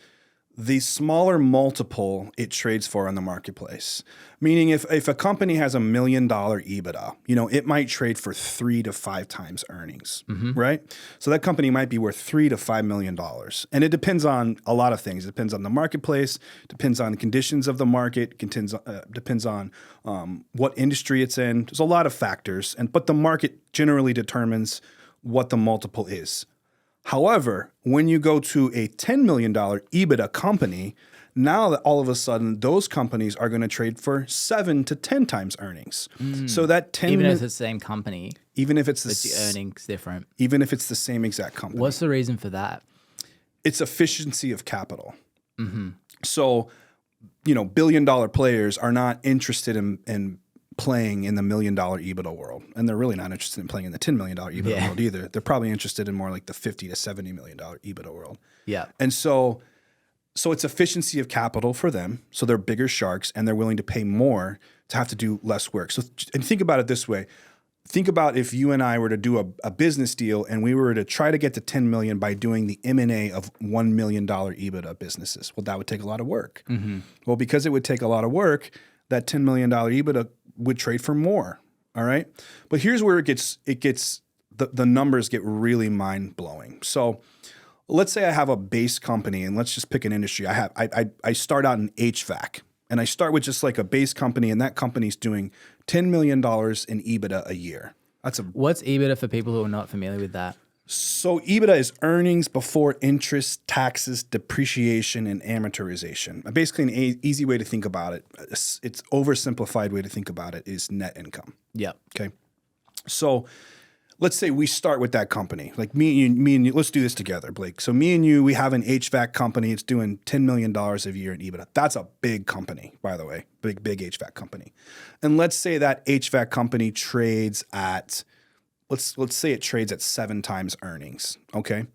the smaller multiple it trades for on the marketplace. Meaning if a company has $1 million EBITDA, it might trade for 3 to 5 times earnings, right? So that company might be worth $3 to $5 million. And it depends on a lot of things. It depends on the marketplace, depends on the conditions of the market, depends on what industry it's in. There's a lot of factors, but the market generally determines what the multiple is. However, when you go to a $10 million EBITDA company, now that all of a sudden those companies are going to trade for 7 to 10 times earnings. So that 10 even if it's the same company, even if it's the earnings different, even if it's the same exact company. What's the reason for that? It's efficiency of capital. So, billion-dollar players are not interested in playing in the $1 million EBITDA world. And they're really not interested in playing in the $10 million EBITDA world either. They're probably interested in more like the $50 to $70 million EBITDA world. Yeah. And so it's efficiency of capital for them. So they're bigger sharks and they're willing to pay more to have to do less work. And think about it this way. think about if you and I were to do a business deal and we were to try to get to 10 million by doing the M&A of $1 million EBITDA businesses. Well, that would take a lot of work. Well, because it would take a lot of work, that $10 million EBITDA would trade for more. All right. But here's where the numbers get really mind blowing. So let's say I have a base company, and let's just pick an industry. I start out in HVAC, and I start with just like a base company, and that company's doing $10 million in EBITDA a year. What's EBITDA for people who are not familiar with that? So EBITDA is earnings before interest, taxes, depreciation, and amortization. Basically, an easy way to think about it, it's oversimplified way to think about it is net income. Yep. Okay. So let's say we start with that company, like me and you, let's do this together, Blake. So me and you, we have an HVAC company. It's doing $10 million a year in EBITDA. That's a big company, by the way, big HVAC company. And let's say that HVAC company trades at, let's say it trades at 7 times earnings. Okay.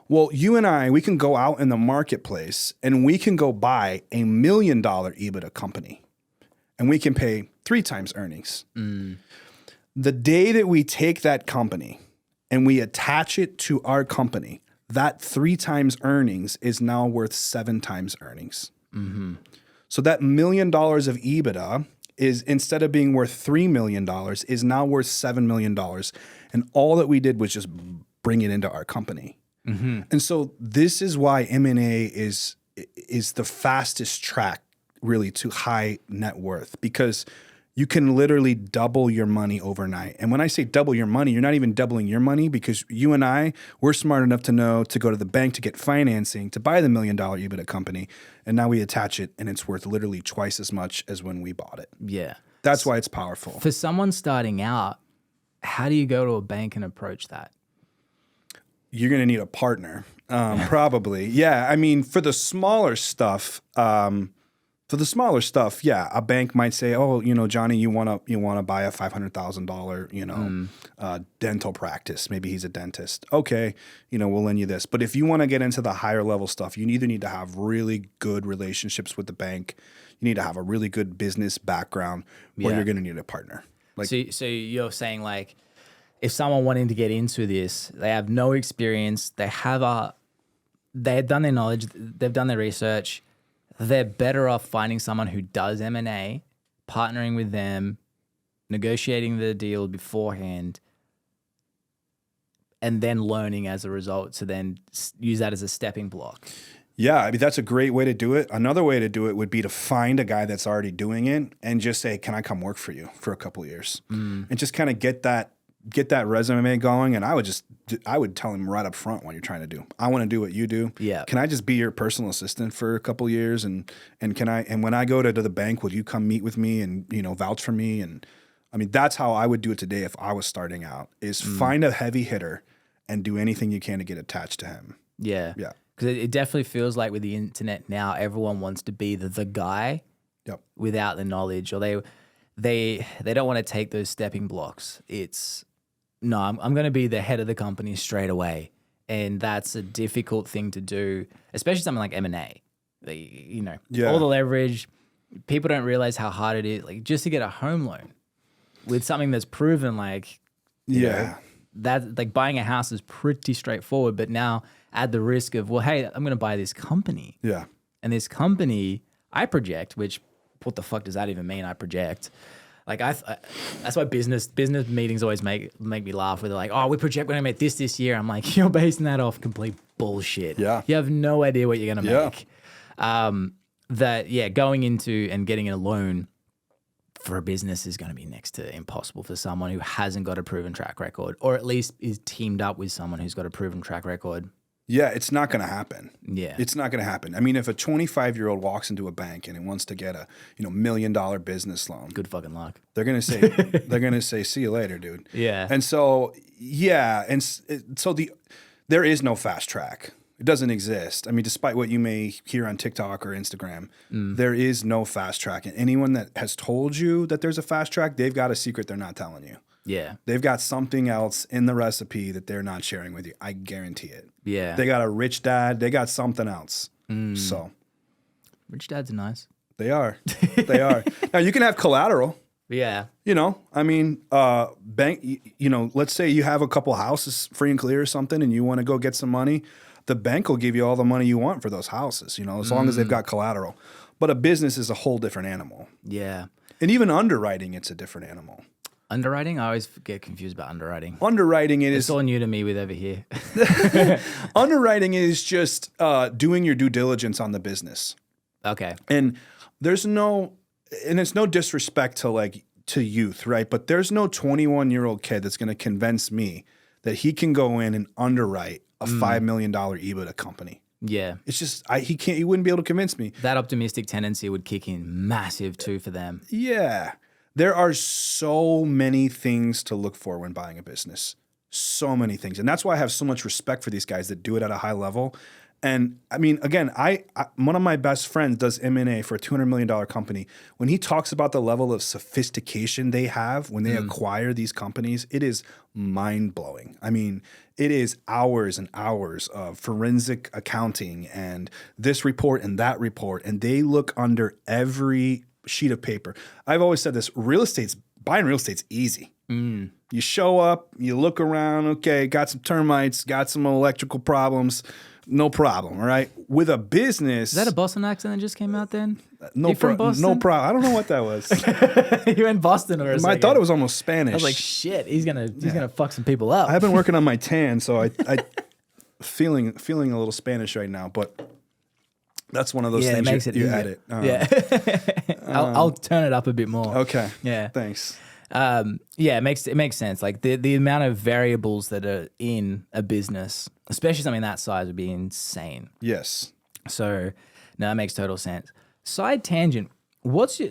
Well, you and I, we can go out in the marketplace and we can go buy a $1 million EBITDA company, and we can pay 3 times earnings. The day that we take that company and we attach it to our company, that 3 times earnings is now worth 7 times earnings. So that $1 million of EBITDA is, instead of being worth $3 million, is now worth $7 million. And all that we did was just bring it into our company. And so this is why M&A is the fastest track really to high net worth, because you can literally double your money overnight. And when I say double your money, you're not even doubling your money, because you and I, we're smart enough to know to go to the bank to get financing to buy the $1 million EBITDA company. And now we attach it and it's worth literally twice as much as when we bought it. Yeah. That's why it's powerful. For someone starting out, how do you go to a bank and approach that? You're going to need a partner, probably. Yeah. I mean, for the smaller stuff, yeah, a bank might say, "Oh, Johnny, you want to buy a $500,000, dental practice. Maybe he's a dentist. Okay, we'll lend you this." But if you want to get into the higher level stuff, you either need to have really good relationships with the bank, you need to have a really good business background, or you're going to need a partner. So you're saying, like, if someone wanting to get into this, they have no experience, they have done their knowledge, they've done their research, they're better off finding someone who does M&A, partnering with them, negotiating the deal beforehand, and then learning as a result to then use that as a stepping block. Yeah, I mean, that's a great way to do it. Another way to do it would be to find a guy that's already doing it and just say, "Can I come work for you for a couple of years?" And just kind of get that resume going. And I would tell him right up front what you're trying to do. I want to do what you do. Yeah. Can I just be your personal assistant for a couple of years? And when I go to the bank, will you come meet with me and, vouch for me? And I mean, that's how I would do it today if I was starting out, is find a heavy hitter and do anything you can to get attached to him. Yeah. Yeah. Because it definitely feels like with the internet now, everyone wants to be the guy without the knowledge, or they don't want to take those stepping blocks. It's, no, I'm going to be the head of the company straight away. And that's a difficult thing to do, especially something like M&A. All the leverage. People don't realize how hard it is, like, just to get a home loan with something that's proven, like, that, like, buying a house is pretty straightforward, but now add the risk of, well, hey, I'm going to buy this company. Yeah. And this company, I project, which, what the fuck does that even mean? I project. Like, that's why business meetings always make me laugh, where they're like, "Oh, we project we're going to make this year." I'm like, you're basing that off complete bullshit. Yeah. You have no idea what you're going to make. Going into and getting a loan for a business is going to be next to impossible for someone who hasn't got a proven track record, or at least is teamed up with someone who's got a proven track record. Yeah, it's not going to happen. Yeah. It's not going to happen. I mean, if a 25-year-old walks into a bank and it wants to get a, $1 million business loan, Good fucking luck. they're going to say, "See you later, dude." Yeah. And so, there is no fast track. It doesn't exist. I mean, despite what you may hear on TikTok or Instagram, there is no fast track. And anyone that has told you that there's a fast track, they've got a secret they're not telling you. Yeah. They've got something else in the recipe that they're not sharing with you. I guarantee it. Yeah. They got a rich dad. They got something else. So Rich dads are nice. they are. They are. Now, you can have collateral. Yeah. You know, I mean, bank. You know, let's say you have a couple houses free and clear or something, and you want to go get some money. The bank will give you all the money you want for those houses. You know, as long as they've got collateral. But a business is a whole different animal. Yeah. And even underwriting, it's a different animal. Underwriting? I always get confused about underwriting. Underwriting It's is all new to me with over here. underwriting is just doing your due diligence on the business. Okay. And there's no, and it's no disrespect to youth, right? But there's no 21-year-old kid that's going to convince me that he can go in and underwrite a $5 million EBITDA company. Yeah. It's just he wouldn't be able to convince me. That optimistic tendency would kick in massive too for them. Yeah. There are so many things to look for when buying a business. So many things. And that's why I have so much respect for these guys that do it at a high level. And I mean, again, I one of my best friends does M&A for a $200 million company. When he talks about the level of sophistication they have when they acquire these companies, it is mind-blowing. I mean, it is hours and hours of forensic accounting and this report and that report, and they look under every sheet of paper. I've always said this, buying real estate's easy. You show up, you look around, okay, got some termites, got some electrical problems, no problem, all right? With a business... Is that a Boston accent that just came out then? No You from problem. Boston? No problem. I don't know what that was. You're in Boston or I something. thought it was almost Spanish. I was like, shit, he's gonna fuck some people up. I've been working on my tan, so I feeling a little Spanish right now, but that's one of those yeah, things it makes it you easier. edit. Yeah. I'll turn it up a bit more. Okay. Yeah. Thanks. Yeah, it makes sense. Like the amount of variables that are in a business, especially something that size, would be insane. Yes. So, no, that makes total sense. Side tangent.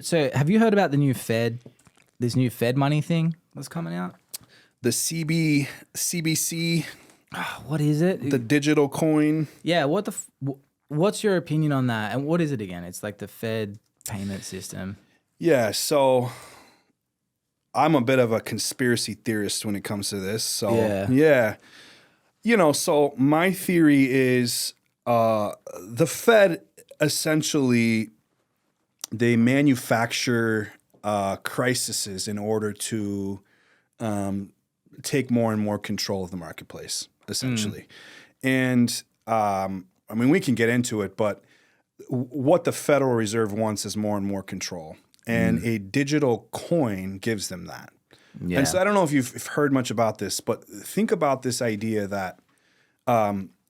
So have you heard about this new Fed money thing that's coming out? The CBC, What is it? the digital coin. Yeah, what's your opinion on that? And what is it again? It's like the Fed payment system. Yeah, so I'm a bit of a conspiracy theorist when it comes to this. So, yeah. You know, so my theory is the Fed essentially, they manufacture crises in order to take more and more control of the marketplace, essentially. And I mean, we can get into it, but what the Federal Reserve wants is more and more control. And a digital coin gives them that. Yeah. And so I don't know if you've heard much about this, but think about this idea that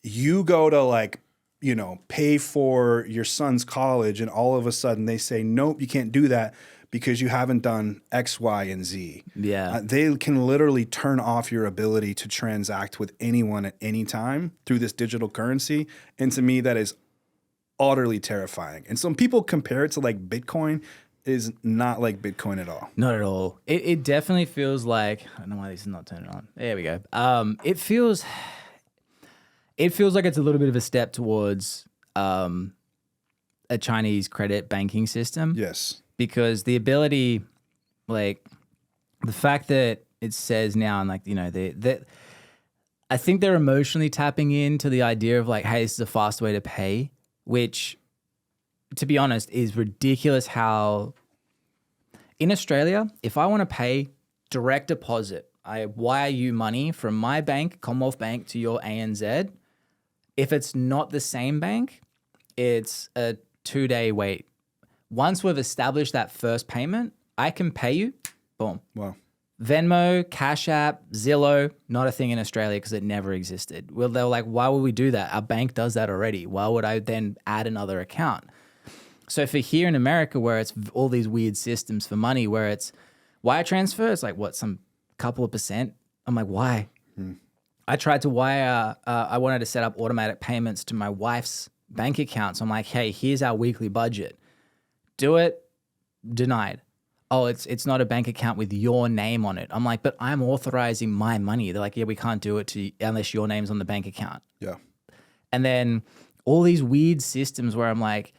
you go to pay for your son's college, and all of a sudden they say, nope, you can't do that because you haven't done X, Y, and Z. Yeah. They can literally turn off your ability to transact with anyone at any time through this digital currency. And to me, that is utterly terrifying. And some people compare it to like Bitcoin. It is not like Bitcoin at all. Not at all. It definitely feels like, I don't know why this is not turning on. There we go. It feels like it's a little bit of a step towards a Chinese credit banking system. Yes. Because the ability, like the fact that it says now, and like, you know, I think they're emotionally tapping into the idea of like, hey, this is a fast way to pay, which, to be honest, is ridiculous. How in Australia, if I want to pay direct deposit, I wire you money from my bank, Commonwealth Bank, to your ANZ. If it's not the same bank, it's a 2-day wait. Once we've established that first payment, I can pay you. Boom. Wow. Venmo, Cash App, Zillow, not a thing in Australia because it never existed. Well, they were like, why would we do that? Our bank does that already. Why would I then add another account? So for here in America, where it's all these weird systems for money, where it's wire transfer, it's like, what, some couple of percent? I'm like, why? I tried to wire, I wanted to set up automatic payments to my wife's bank account. So I'm like, hey, here's our weekly budget. Do it, denied. Oh, it's not a bank account with your name on it. I'm like, but I'm authorizing my money. They're like, yeah, we can't do it unless your name's on the bank account. Yeah. And then all these weird systems where I'm like,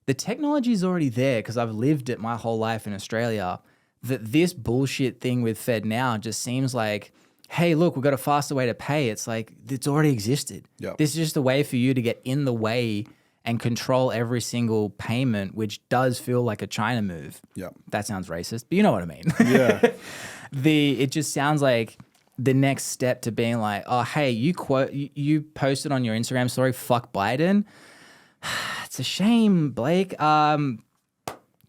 the technology is already there because I've lived it my whole life in Australia. That this bullshit thing with FedNow just seems like, hey, look, we've got a faster way to pay. It's like, it's already existed. Yeah. This is just a way for you to get in the way and control every single payment, which does feel like a China move. Yeah. That sounds racist, but you know what I mean. Yeah. It just sounds like the next step to being like, oh, hey, you posted on your Instagram story, fuck Biden. It's a shame, Blake.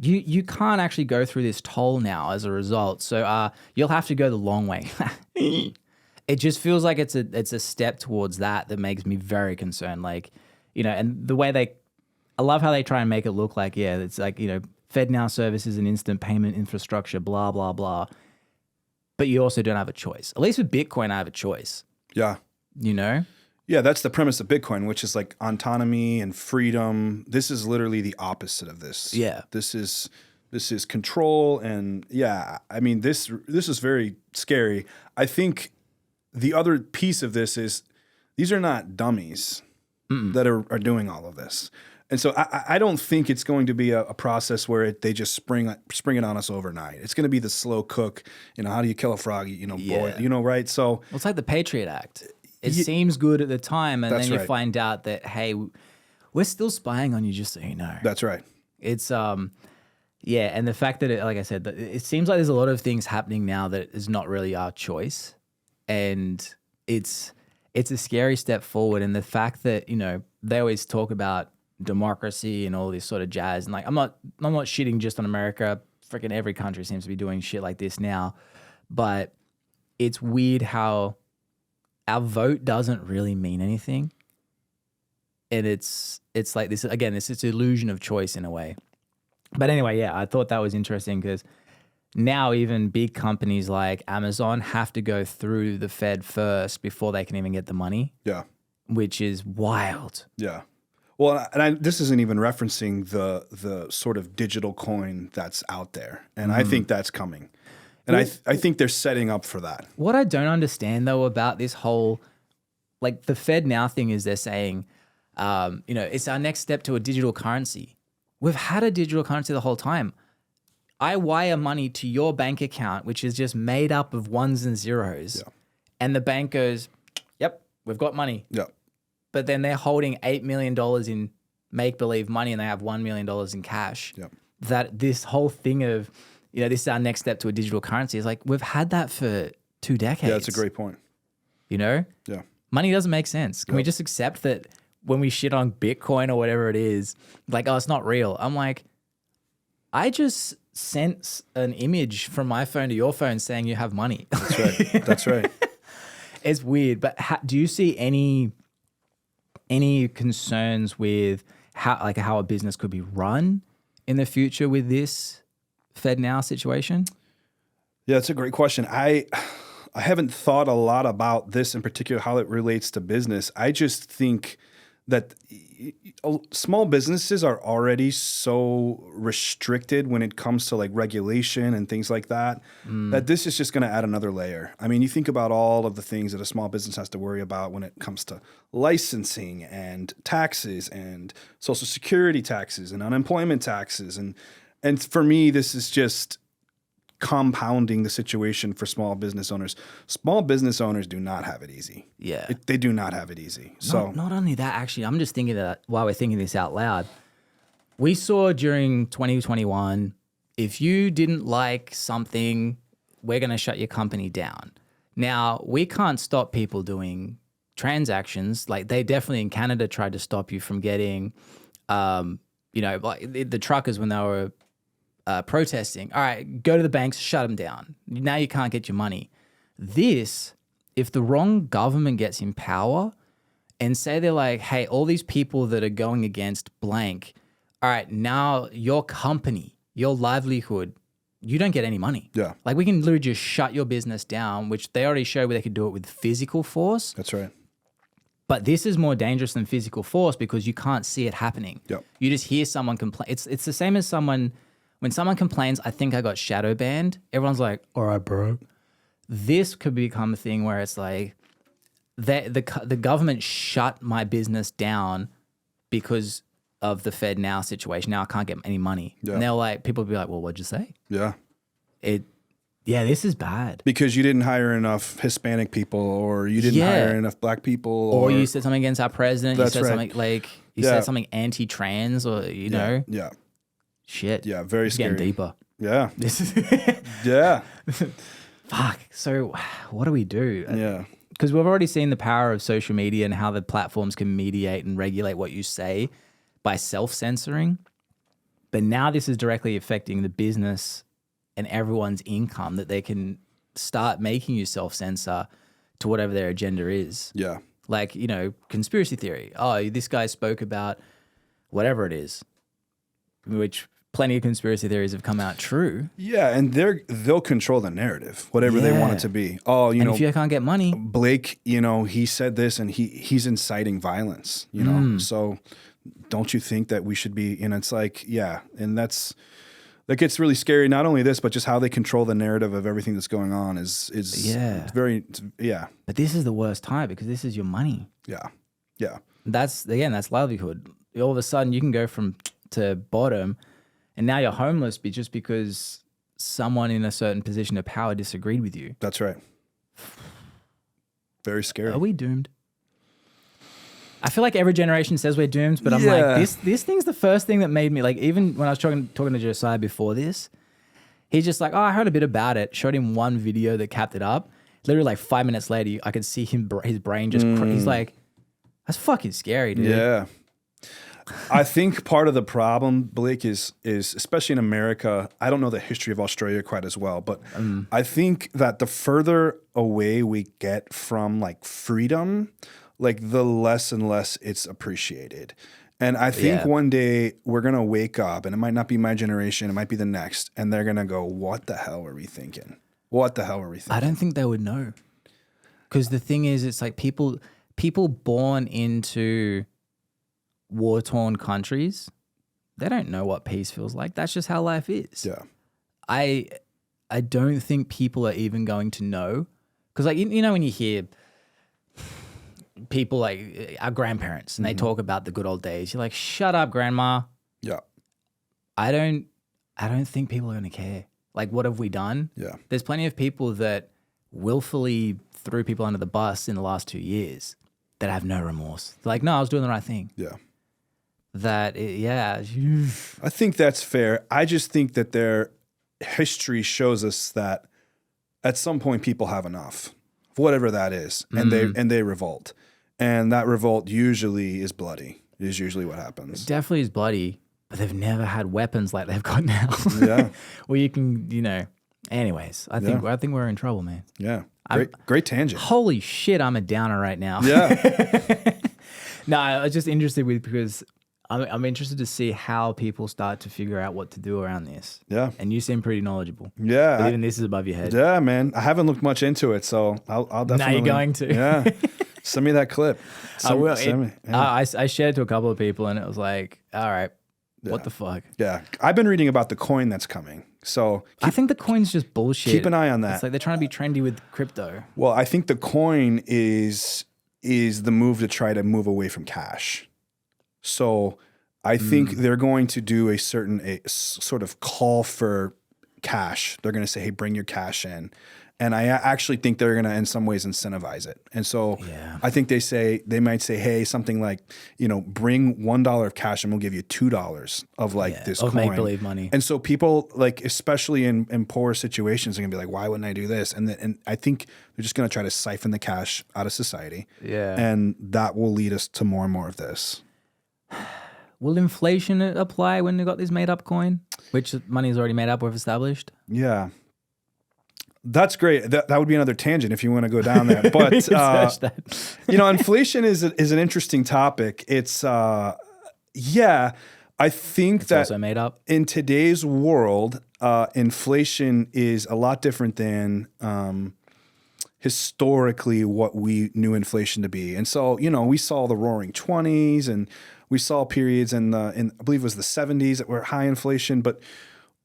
You can't actually go through this toll now as a result. So you'll have to go the long way. It just feels like it's a step towards that makes me very concerned. Like, you know, and the way I love how they try and make it look like, yeah, it's like, you know, FedNow services and instant payment infrastructure, blah, blah, blah. But you also don't have a choice. At least with Bitcoin, I have a choice. Yeah. You know? Yeah, that's the premise of Bitcoin, which is like autonomy and freedom. This is literally the opposite of this. Yeah. This is control, and yeah, I mean this is very scary. I think the other piece of this is these are not dummies that are doing all of this. And so I don't think it's going to be a process where they just spring it on us overnight. It's going to be the slow cook. You know, how do you kill a frog? You know, boil, you know, right? So well, it's like the Patriot Act. It seems good at the time, and then you find out that, hey, we're still spying on you, just so you know. That's right. It's yeah, and the fact that like I said, it seems like there's a lot of things happening now that is not really our choice, and it's a scary step forward. And the fact that, you know, they always talk about democracy and all this sort of jazz, and like I'm not shitting just on America. Freaking every country seems to be doing shit like this now, but it's weird how our vote doesn't really mean anything, and it's like this again. It's this illusion of choice in a way. But anyway, yeah, I thought that was interesting because now even big companies like Amazon have to go through the Fed first before they can even get the money. Yeah, which is wild. Yeah. Well, and this isn't even referencing the sort of digital coin that's out there, and I think that's coming, and I think they're setting up for that. What I don't understand though about this whole, like the FedNow thing is they're saying, you know, it's our next step to a digital currency. We've had a digital currency the whole time. I wire money to your bank account, which is just made up of ones and zeros, and the bank goes, "Yep, we've got money." Yeah. But then they're holding $8 million in make-believe money and they have $1 million in cash. Yep. That this whole thing of, you know, this is our next step to a digital currency is like, we've had that for 2 decades. Yeah, that's a great point. You know? Yeah. Money doesn't make sense. Can we just accept that when we shit on Bitcoin or whatever it is, like, oh, it's not real. I'm like, I just sent an image from my phone to your phone saying you have money. That's right. That's right. It's weird. But do you see any concerns with how a business could be run in the future with this FedNow situation? Yeah, it's a great question. I haven't thought a lot about this in particular, how it relates to business. I just think that small businesses are already so restricted when it comes to like regulation and things like that, that this is just going to add another layer. I mean, you think about all of the things that a small business has to worry about when it comes to licensing and taxes and social security taxes and unemployment taxes. And for me, this is just compounding the situation for small business owners. Small business owners do not have it easy. Yeah. They do not have it easy. So not only that, actually, I'm just thinking that while we're thinking this out loud, we saw during 2021, if you didn't like something, we're going to shut your company down. Now, we can't stop people doing transactions. Like they definitely in Canada tried to stop you from getting, you know, like the truckers when they were protesting. All right, go to the banks, shut them down. Now you can't get your money. This, if the wrong government gets in power and say they're like, hey, all these people that are going against blank, all right, now your company, your livelihood, you don't get any money. Yeah. Like we can literally just shut your business down, which they already showed where they could do it with physical force. that's right. But this is more dangerous than physical force because you can't see it happening. Yep. You just hear someone complain. It's the same as when someone complains, I think I got shadow banned. Everyone's like, all right, bro. This could become a thing where it's like the government shut my business down because of the FedNow situation. Now I can't get any money. Yeah. And they're like, people will be like, well, what'd you say? Yeah. Yeah, this is bad. because you didn't hire enough Hispanic people, or you didn't Yeah. hire enough black people, Or you said something against our president. You That's said right. something like you Yeah. said something anti-trans, or you know, yeah, shit. yeah, very It's getting scary. deeper. Yeah, This is yeah, fuck. So, what do we do? yeah, Because we've already seen the power of social media and how the platforms can mediate and regulate what you say by self-censoring. But now this is directly affecting the business and everyone's income, that they can start making you self-censor to whatever their agenda is. yeah. Like, you know, conspiracy theory. Oh, this guy spoke about whatever it is, which plenty of conspiracy theories have come out true. Yeah, and they'll control the narrative, whatever they want Yeah. it to be. Oh, you And know, if you can't get money, Blake, you know, he said this and he's inciting violence, you know. So don't you think that we should be, and it's like, yeah, and that gets really scary. Not only this, but just how they control the narrative of everything that's going on is Yeah. yeah, but this is the worst time because this is your money. yeah, yeah, That's livelihood. All of a sudden you can go from to bottom and now you're homeless just because someone in a certain position of power disagreed with you. that's right. Very scary. Are we doomed? I feel like every generation says we're doomed, but I'm Yeah. like, this thing's the first thing that made me, like, even when I was talking to Josiah before this, he's just like, oh, I heard a bit about it, showed him one video that capped it up. Literally like 5 minutes later, I could see his brain just, he's like, that's fucking scary, dude. Yeah. I think part of the problem, Blake, is especially in America, I don't know the history of Australia quite as well, but I think that the further away we get from like freedom, like the less and less it's appreciated. And I think Yeah. one day we're going to wake up, and it might not be my generation, it might be the next, and they're going to go, what the hell are we thinking? What the hell are we thinking? I don't think they would know. Because the thing is, it's like people born into war-torn countries, they don't know what peace feels like. That's just how life is. Yeah. I don't think people are even going to know. Because, like, you know, when you hear people like our grandparents and they talk about the good old days, you're like, shut up, grandma. Yeah. I don't think people are going to care. Like, what have we done? Yeah. There's plenty of people that willfully threw people under the bus in the last 2 years that have no remorse. They're like, no, I was doing the right thing. Yeah. Yeah. I think that's fair. I just think that their history shows us that at some point people have enough, whatever that is, and they revolt. And that revolt usually is bloody. It is usually what happens. Definitely is bloody, but they've never had weapons like they've got now. Yeah. Where you can, you know. Anyways, I think we're in trouble, man. Yeah. Great tangent. Holy shit, I'm a downer right now. Yeah. No, I was just interested because I'm interested to see how people start to figure out what to do around this. Yeah. And you seem pretty knowledgeable. Yeah. But even this is above your head. Yeah, man. I haven't looked much into it, so I'll definitely. Now you're going to. Yeah. Send me that clip. I will. Send me. Yeah. I shared to a couple of people and it was like, all right, what the fuck? Yeah. I've been reading about the coin that's coming. So I think the coin's just bullshit. keep an eye on that. It's like they're trying to be trendy with crypto. Well, I think the coin is the move to try to move away from cash. So I think they're going to do a sort of call for cash. They're going to say, hey, bring your cash in. And I actually think they're going to, in some ways, incentivize it. And so I think they might say, hey, something like, you know, bring $1 of cash and we'll give you $2 of like this of coin. make-believe money. And so people, like, especially in poor situations, are going to be like, why wouldn't I do this? And I think they're just going to try to siphon the cash out of society. Yeah. And that will lead us to more and more of this. Will inflation apply when they got this made-up coin, which money is already made up, we've established? Yeah. That's great. That would be another tangent if you want to go down there. But Search that. you know, inflation is an interesting topic. It's I think It's that also made up. in today's world, inflation is a lot different than historically what we knew inflation to be. And so, you know, we saw the Roaring '20s, and we saw periods in I believe it was the '70s that were high inflation, but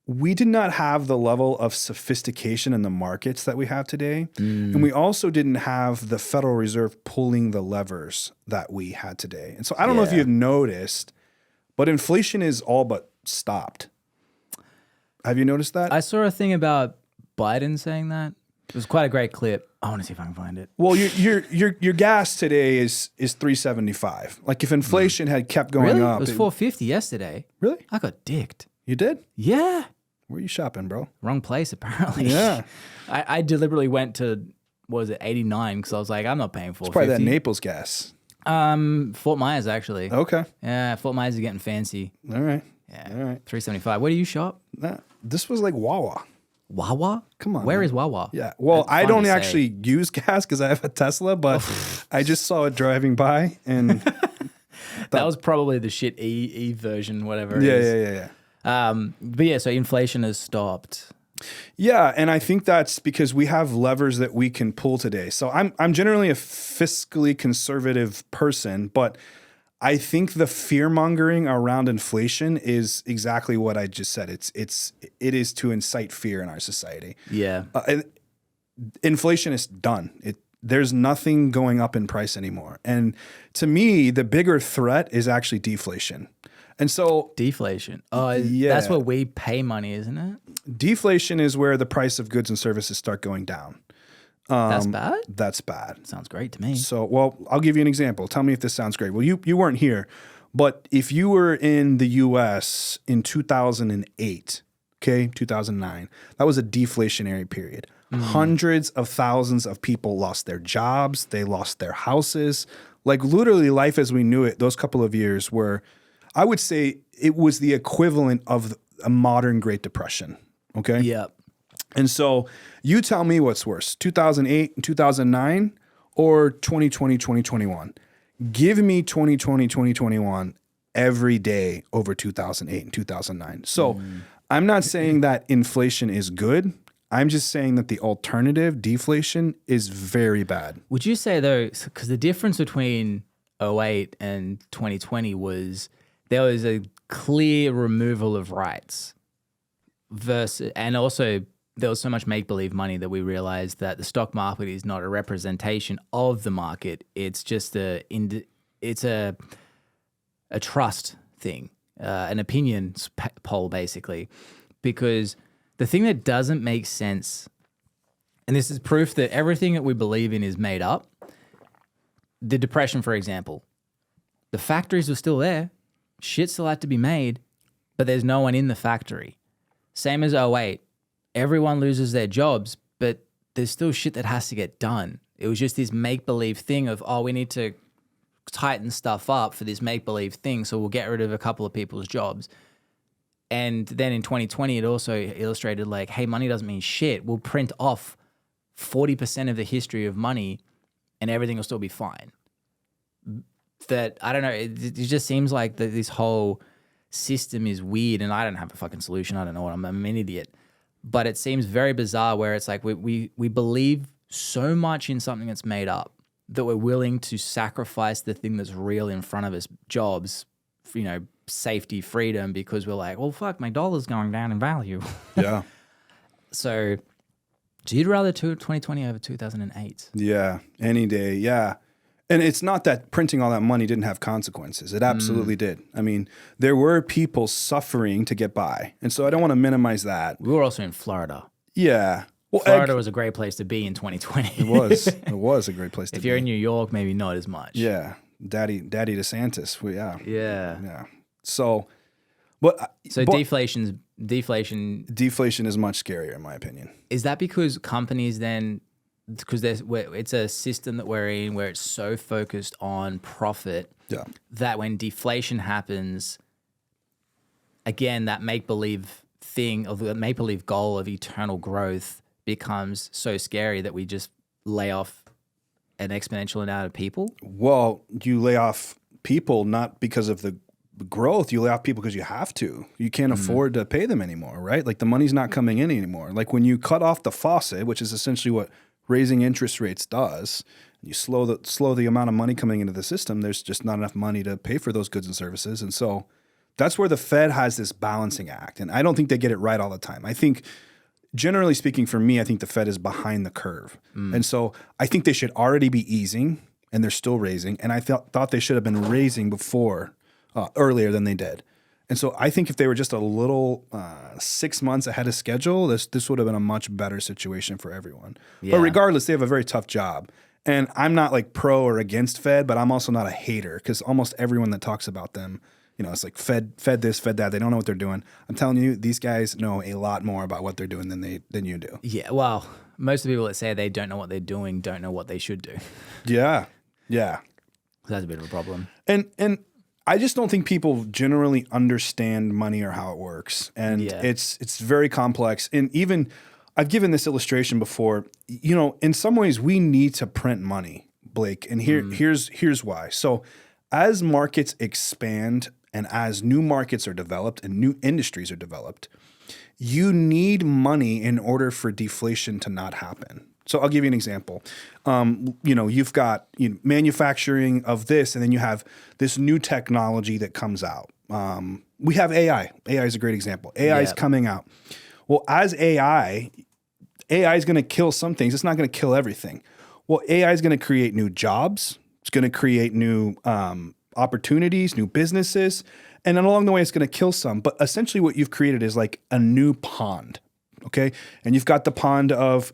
we did not have the level of sophistication in the markets that we have today. And we also didn't have the Federal Reserve pulling the levers that we had today. And so I don't know if you've noticed, but inflation is all but stopped. Have you noticed that? I saw a thing about Biden saying that? It was quite a great clip. I want to see if I can find it. Well, your gas today is $3.75. Like if inflation had kept going Really? up, It was $4.50 yesterday. Really? I got dicked. You did? Yeah. Where are you shopping, bro? Wrong place, apparently. Yeah. I deliberately went to, what was it, 89, because I was like, I'm not paying $4.50. It's probably that Naples gas. Fort Myers, actually. Okay. Yeah, Fort Myers is getting fancy. All right. Yeah. All right. $3.75. Where do you shop? This was like Wawa. Wawa? Come on. Where man. is Wawa? Yeah. Well, That's I fun don't to say. actually use gas because I have a Tesla, but I just saw it driving by and That was probably the shit E version, whatever it yeah, is. yeah. But yeah, so inflation has stopped. Yeah, and I think that's because we have levers that we can pull today. So I'm generally a fiscally conservative person, but I think the fear mongering around inflation is exactly what I just said. It is to incite fear in our society. Yeah. Inflation is done. There's nothing going up in price anymore. And to me, the bigger threat is actually deflation. And so Deflation. Oh, Yeah. that's where we pay money, isn't it? deflation is where the price of goods and services start going down. That's bad? That's bad. Sounds great to me. So, well, I'll give you an example. Tell me if this sounds great. Well, you weren't here, but if you were in the US in 2008, okay, 2009, that was a deflationary period. Hundreds of thousands of people lost their jobs, they lost their houses. Like literally life as we knew it, those couple of years were, I would say it was the equivalent of a modern Great Depression, okay? Yep. And so you tell me what's worse, 2008 and 2009 or 2020, 2021. Give me 2020, 2021 every day over 2008 and 2009. So I'm not saying that inflation is good. I'm just saying that the alternative, deflation, is very bad. Would you say though, because the difference between 08 and 2020 was there was a clear removal of rights versus, and also there was so much make-believe money that we realized that the stock market is not a representation of the market. It's just it's a trust thing, an opinion poll basically, because the thing that doesn't make sense, and this is proof that everything that we believe in is made up. The Depression, for example, the factories were still there. Shit still had to be made, but there's no one in the factory. Same as 08. Everyone loses their jobs, but there's still shit that has to get done. It was just this make-believe thing of, oh, we need to tighten stuff up for this make-believe thing, so we'll get rid of a couple of people's jobs. And then in 2020, it also illustrated like, hey, money doesn't mean shit. We'll print off 40% of the history of money and everything will still be fine. That, I don't know, it just seems like this whole system is weird, and I don't have a fucking solution. I don't know what I'm an idiot. But it seems very bizarre where it's like we believe so much in something that's made up that we're willing to sacrifice the thing that's real in front of us, jobs, safety, freedom, because we're like, well, fuck, my dollar's going down in value. Yeah. So you'd rather 2020 over 2008? Yeah, any day. Yeah. And it's not that printing all that money didn't have consequences. It absolutely did. I mean, there were people suffering to get by. And so I don't want to minimize that. We were also in Florida. Yeah. Well, Florida was a great place to be in 2020. It was. It was a great place to be. If you're in New York, maybe not as much. Yeah. Daddy DeSantis. Yeah. Yeah. So, but deflation. Deflation is much scarier in my opinion. Is that because companies then, because it's a system that we're in where it's so focused on profit that when deflation happens, again, that make-believe thing of the make-believe goal of eternal growth becomes so scary that we just lay off an exponential amount of people? Well, you lay off people not because of the growth, you lay off people because you have to. You can't afford to pay them anymore, right? Like the money's not coming in anymore. Like when you cut off the faucet, which is essentially what raising interest rates does, you slow the amount of money coming into the system, there's just not enough money to pay for those goods and services. And so that's where the Fed has this balancing act. And I don't think they get it right all the time. I think, generally speaking, for me, I think the Fed is behind the curve. And so I think they should already be easing, and they're still raising. And I thought they should have been raising before, earlier than they did. And so I think if they were just a little 6 months ahead of schedule, this would have been a much better situation for everyone. Yeah. But regardless, they have a very tough job. And I'm not like pro or against Fed, but I'm also not a hater because almost everyone that talks about them, it's like Fed this, Fed that. They don't know what they're doing. I'm telling you, these guys know a lot more about what they're doing than you do. Yeah, well, most of the people that say they don't know what they're doing don't know what they should do. Yeah. That's a bit of a problem. And I just don't think people generally understand money or how it works. And it's very complex. And even I've given this illustration before, in some ways we need to print money, Blake. And here's why. So as markets expand and as new markets are developed and new industries are developed, you need money in order for deflation to not happen. So I'll give you an example. You've got manufacturing of this, and then you have this new technology that comes out. We have AI. AI is a great example. AI is coming out. Well, as AI is going to kill some things. It's not going to kill everything. Well, AI is going to create new jobs. It's going to create new opportunities, new businesses. And then along the way, it's going to kill some. But essentially what you've created is like a new pond, okay? And you've got the pond of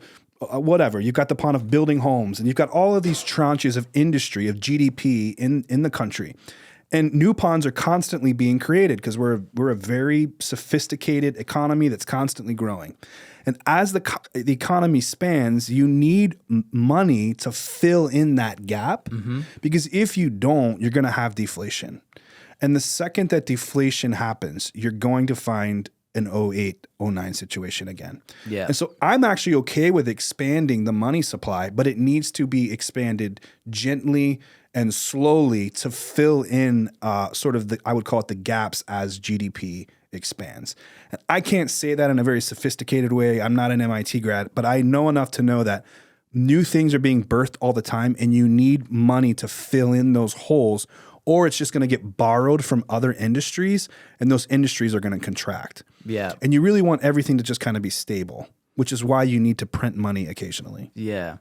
whatever. You've got the pond of building homes. And you've got all of these tranches of industry, of GDP in the country. And new ponds are constantly being created because we're a very sophisticated economy that's constantly growing. And as the economy spans, you need money to fill in that gap because if you don't, you're going to have deflation. And the second that deflation happens, you're going to find an 08, 09 situation again. Yeah. And so I'm actually okay with expanding the money supply, but it needs to be expanded gently and slowly to fill in sort of I would call it the gaps as GDP expands. And I can't say that in a very sophisticated way. I'm not an MIT grad, but I know enough to know that new things are being birthed all the time and you need money to fill in those holes, or it's just going to get borrowed from other industries and those industries are going to contract. Yeah. And you really want everything to just kind of be stable, which is why you need to print money occasionally. Yeah.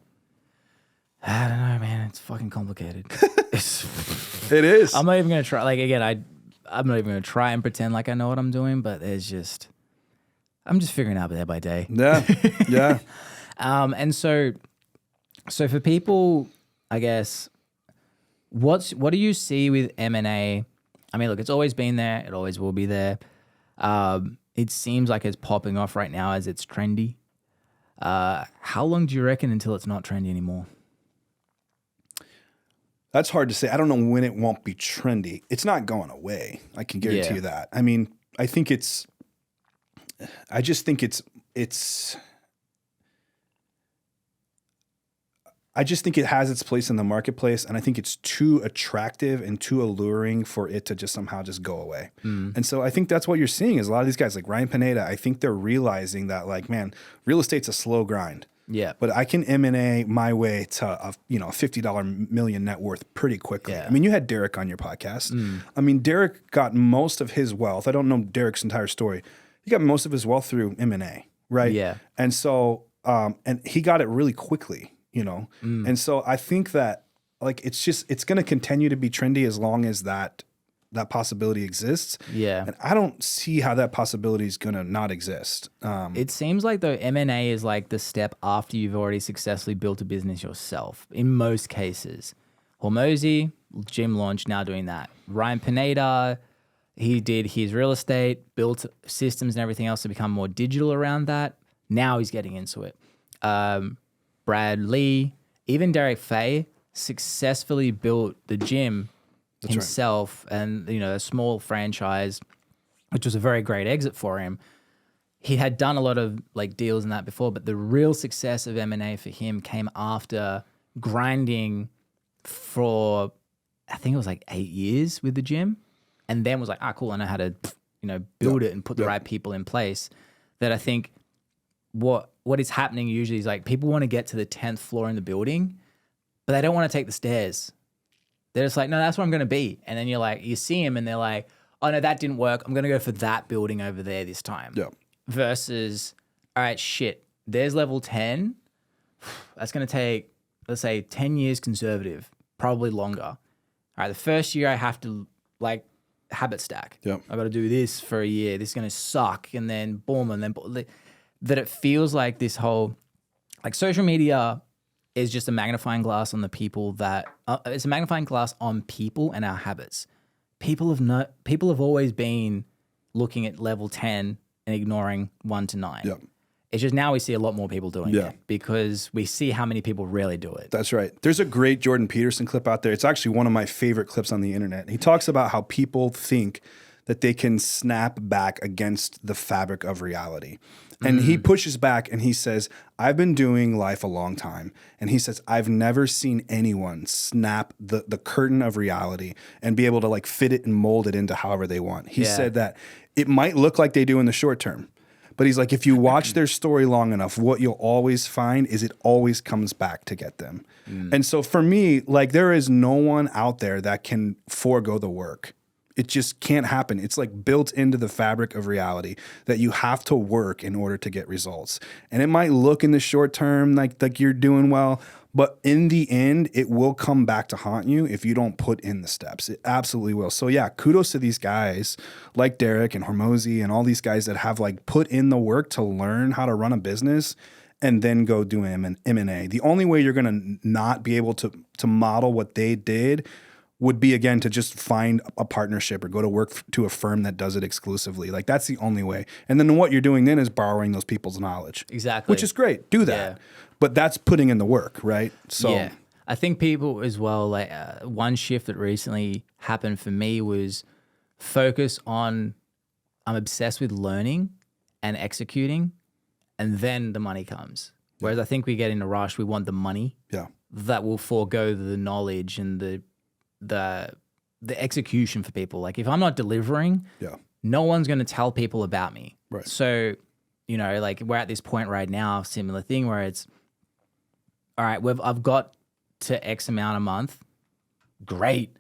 I don't know, man. It's fucking complicated. It is. I'm not even going to try. Like, again, I'm not even going to try and pretend like I know what I'm doing, but I'm just figuring it out day by day. Yeah. Yeah. And so for people, I guess, what do you see with M&A? I mean, look, it's always been there. It always will be there. It seems like it's popping off right now as it's trendy. How long do you reckon until it's not trendy anymore? That's hard to say. I don't know when it won't be trendy. It's not going away. I can guarantee you that. I mean, I just think it has its place in the marketplace, and I think it's too attractive and too alluring for it to just somehow just go away. And so I think that's what you're seeing is a lot of these guys like Ryan Pineda, I think they're realizing that like, man, real estate's a slow grind. Yeah. But I can M&A my way to a $50 million net worth pretty quickly. Yeah. I mean, you had Derek on your podcast. I mean, Derek got most of his wealth. I don't know Derek's entire story. He got most of his wealth through M&A, right? Yeah. And so, and he got it really quickly, And so I think that like, it's going to continue to be trendy as long as that possibility exists. Yeah. And I don't see how that possibility is going to not exist. It seems like though M&A is like the step after you've already successfully built a business yourself in most cases. Hormozy, gym launch, now doing that. Ryan Pineda, he did his real estate, built systems and everything else to become more digital around that. Now he's getting into it. Brad Lee, even Derek Fay successfully built the gym himself and, a small franchise, which was a very great exit for him. He had done a lot of like deals and that before, but the real success of M&A for him came after grinding for, I think it was like 8 years with the gym, and then was like, cool, I know how to, build it and put the right people in place. That I think what is happening usually is like people want to get to the 10th floor in the building, but they don't want to take the stairs. They're just like, no, that's where I'm going to be. And then you see them and they're like, oh no, that didn't work. I'm going to go for that building over there this time. Yeah. Versus, all right, shit, there's level 10. That's going to take, let's say 10 years conservative, probably longer. All right, the first year I have to like habit stack. Yep. I got to do this for a year. This is going to suck. And then boom. And then that it feels like this whole, like social media is just a magnifying glass on the people that, it's a magnifying glass on people and our habits. People have always been looking at level 10 and ignoring 1 to 9. Yep. It's just now we see a lot more people doing it because we see how many people really do it. That's right. There's a great Jordan Peterson clip out there. It's actually one of my favorite clips on the internet. He talks about how people think that they can snap back against the fabric of reality. And he pushes back and he says, I've been doing life a long time. And he says, I've never seen anyone snap the curtain of reality and be able to like fit it and mold it into however they want. He said that it might look like they do in the short term. But he's like, if you watch their story long enough, what you'll always find is it always comes back to get them. And so for me, like there is no one out there that can forego the work. It just can't happen. It's like built into the fabric of reality that you have to work in order to get results. And it might look in the short term like you're doing well, but in the end, it will come back to haunt you if you don't put in the steps. It absolutely will. So yeah, kudos to these guys like Derek and Hormozy and all these guys that have like put in the work to learn how to run a business and then go do M&A. The only way you're going to not be able to model what they did would be, again, to just find a partnership or go to work to a firm that does it exclusively. Like, that's the only way. And then what you're doing then is borrowing those people's knowledge. Exactly. Which is great. Do that. Yeah. But that's putting in the work, right? So yeah. I think people as well, like one shift that recently happened for me was focus on, I'm obsessed with learning and executing, and then the money comes. Whereas I think we get in a rush, we want the money that will forego the knowledge and the execution for people. Like if I'm not delivering, no one's going to tell people about me. Right. So, you know, like we're at this point right now, similar thing where it's, all right, I've got to X amount a month. Great.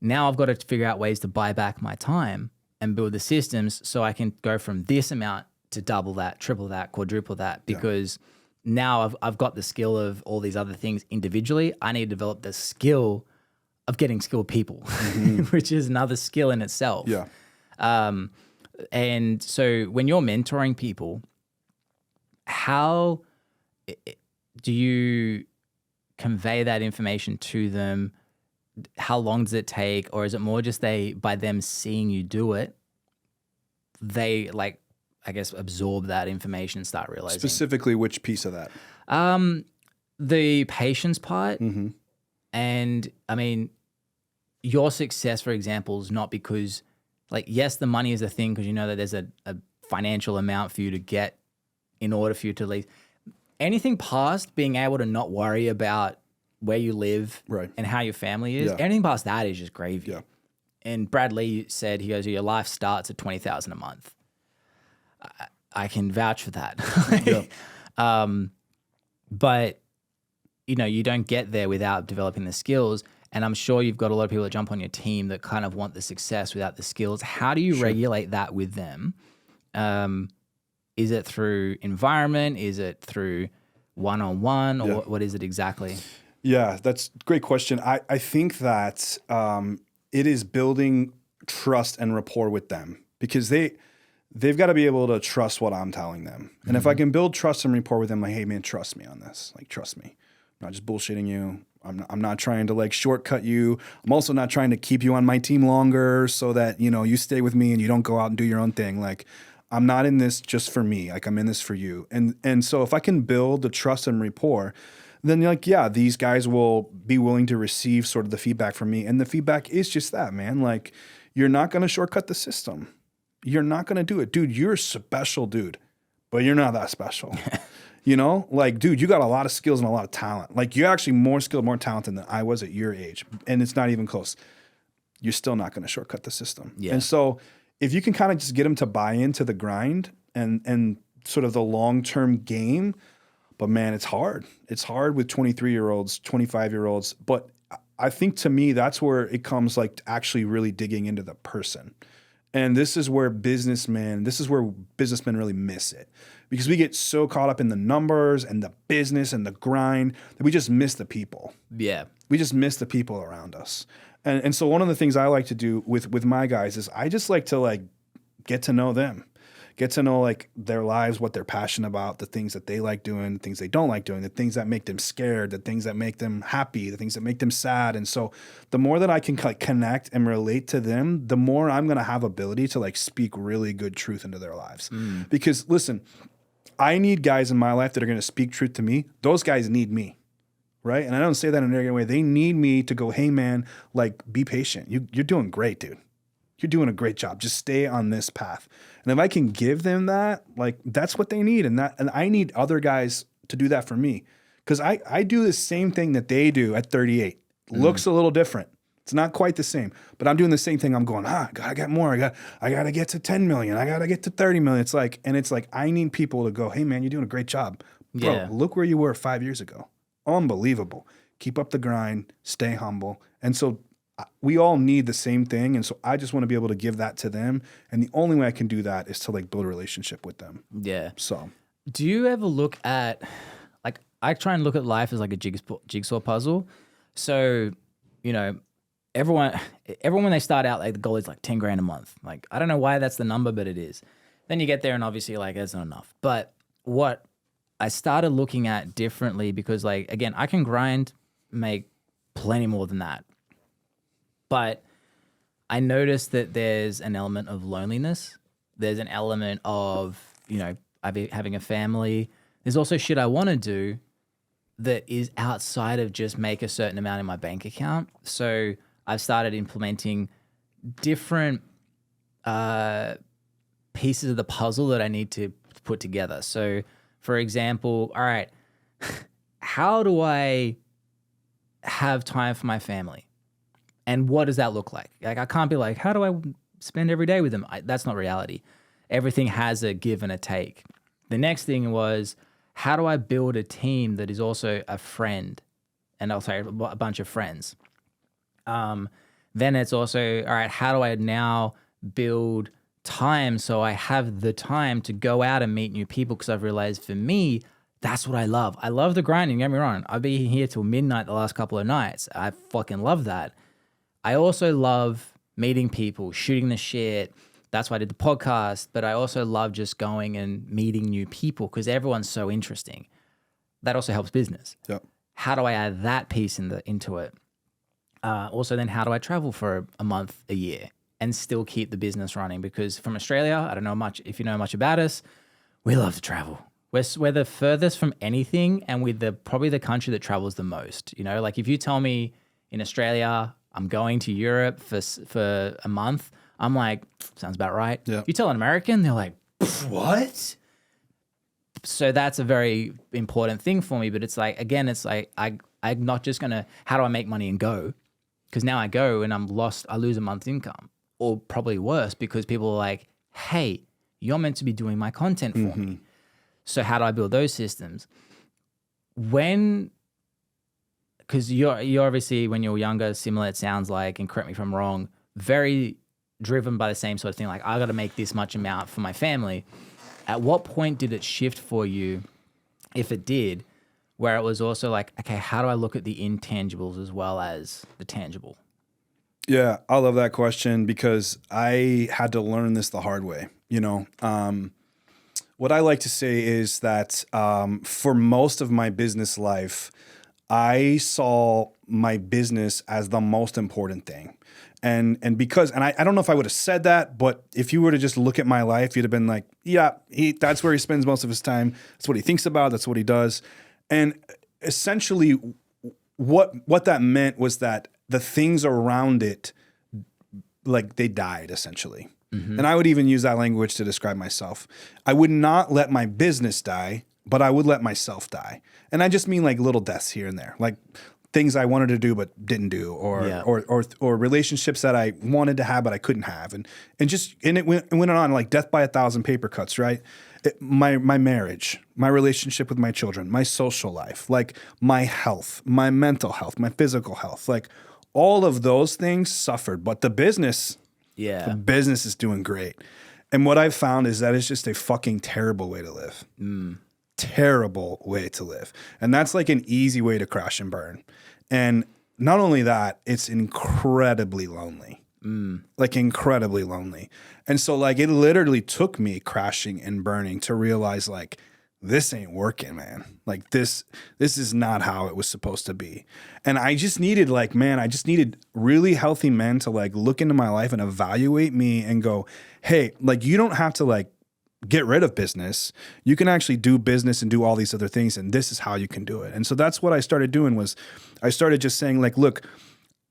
Now I've got to figure out ways to buy back my time and build the systems so I can go from this amount to double that, triple that, quadruple that, because now I've got the skill of all these other things individually. I need to develop the skill of getting skilled people, which is another skill in itself. Yeah. And so when you're mentoring people, how do you convey that information to them? How long does it take? Or is it more just by them seeing you do it, they like, I guess, absorb that information and start realizing? Specifically, which piece of that? The patience part. And I mean, your success, for example, is not because, like, yes, the money is a thing because you know that there's a financial amount for you to get in order for you to leave. Anything past being able to not worry about where you live and how your family is, anything past that is just gravy. Yeah. And Brad Lee said, he goes, your life starts at $20,000 a month. I can vouch for that. But, you know, you don't get there without developing the skills. And I'm sure you've got a lot of people that jump on your team that kind of want the success without the skills. How do you regulate that with them? Is it through environment? Is it through one-on-one? Or what is it exactly? Yeah, that's a great question. I think that it is building trust and rapport with them because they've got to be able to trust what I'm telling them. And if I can build trust and rapport with them, like, hey, man, trust me on this. Like, trust me. I'm not just bullshitting you. I'm not trying to like shortcut you. I'm also not trying to keep you on my team longer so that, you know, you stay with me and you don't go out and do your own thing. Like, I'm not in this just for me. Like, I'm in this for you. And so if I can build the trust and rapport, then like, yeah, these guys will be willing to receive sort of the feedback from me. And the feedback is just that, man. Like, you're not going to shortcut the system. You're not going to do it. Dude, you're a special dude, but you're not that special. You know, like, dude, you got a lot of skills and a lot of talent. Like, you're actually more skilled, more talented than I was at your age. And it's not even close. You're still not going to shortcut the system. Yeah. And so if you can kind of just get them to buy into the grind and sort of the long-term game, but man, it's hard. It's hard with 23-year-olds, 25-year-olds. But I think to me, that's where it comes like actually really digging into the person. And this is where businessmen really miss it because we get so caught up in the numbers and the business and the grind that we just miss the people. Yeah. We just miss the people around us. And so one of the things I like to do with my guys is I just like to like get to know them, get to know like their lives, what they're passionate about, the things that they like doing, the things they don't like doing, the things that make them scared, the things that make them happy, the things that make them sad. And so the more that I can like connect and relate to them, the more I'm going to have ability to like speak really good truth into their lives. Because listen, I need guys in my life that are going to speak truth to me. Those guys need me. Right. And I don't say that in an arrogant way. They need me to go, hey, man, like, be patient. You're doing great, dude. You're doing a great job. Just stay on this path. And if I can give them that, like, that's what they need. And I need other guys to do that for me. Because I do the same thing that they do at 38. Looks a little different. It's not quite the same. But I'm doing the same thing. I'm going, I gotta get more. I gotta get to 10 million. I gotta get to 30 million. It's like I need people to go, hey, man, you're doing a great job. Bro, look where you were 5 years ago. Unbelievable. Keep up the grind, stay humble. And so we all need the same thing. And so I just want to be able to give that to them. And the only way I can do that is to like build a relationship with them. Yeah. So do you ever look at, like, I try and look at life as like a jigsaw puzzle. So, you know, everyone when they start out, like the goal is like 10 grand a month. Like, I don't know why that's the number, but it is. Then you get there and obviously like, that's not enough. But what I started looking at differently because, like, again, I can grind, make plenty more than that. But I noticed that there's an element of loneliness. There's an element of, you know, having a family. There's also shit I want to do that is outside of just make a certain amount in my bank account. So I've started implementing different pieces of the puzzle that I need to put together. So, for example, all right, how do I have time for my family? And what does that look like? Like, I can't be like, how do I spend every day with them? That's not reality. Everything has a give and a take. The next thing was, how do I build a team that is also a friend and also a bunch of friends? Then it's also, all right, how do I now build time so I have the time to go out and meet new people? Because I've realized for me, that's what I love. I love the grinding, don't get me wrong. I've been here till midnight the last couple of nights. I fucking love that. I also love meeting people, shooting the shit. That's why I did the podcast. But I also love just going and meeting new people because everyone's so interesting. That also helps business. Yep. How do I add that piece into it? Also, then how do I travel for a month, a year, and still keep the business running? Because from Australia, I don't know much, if you know much about us, we love to travel. We're the furthest from anything, and we're probably the country that travels the most. You know, like if you tell me in Australia, I'm going to Europe for a month, I'm like, sounds about right. Yeah. You tell an American, they're like, what? So that's a very important thing for me. But it's like, again, it's like, I'm not just going to, how do I make money and go? Because now I go and I'm lost, I lose a month's income. Or probably worse, because people are like, hey, you're meant to be doing my content for me. So how do I build those systems? Because you're obviously, when you're younger, similar, it sounds like, and correct me if I'm wrong, very driven by the same sort of thing. Like, I got to make this much amount for my family. At what point did it shift for you, if it did, where it was also like, okay, how do I look at the intangibles as well as the tangible? Yeah, I love that question because I had to learn this the hard way. You know, what I like to say is that for most of my business life, I saw my business as the most important thing. And I don't know if I would have said that, but if you were to just look at my life, you'd have been like, yeah, that's where he spends most of his time. That's what he thinks about. That's what he does. And essentially what that meant was that the things around it, like, they died essentially. Mm-hmm. And I would even use that language to describe myself. I would not let my business die, but I would let myself die. And I just mean like little deaths here and there, like things I wanted to do but didn't do, or relationships that I wanted to have but I couldn't have, and it went on, like death by 1,000 paper cuts, right? My marriage, my relationship with my children, my social life, like my health, my mental health, my physical health, like all of those things suffered, but the business is doing great. And what I've found is that it's just a fucking terrible way to live. Terrible way to live. And that's like an easy way to crash and burn. And not only that, it's incredibly lonely. Like incredibly lonely. And so like it literally took me crashing and burning to realize like this ain't working, man. Like this is not how it was supposed to be. And I just needed like, man, I just needed really healthy men to like look into my life and evaluate me and go, hey, like you don't have to like get rid of business. You can actually do business and do all these other things. And this is how you can do it. And so that's what I started doing was I started just saying like, look,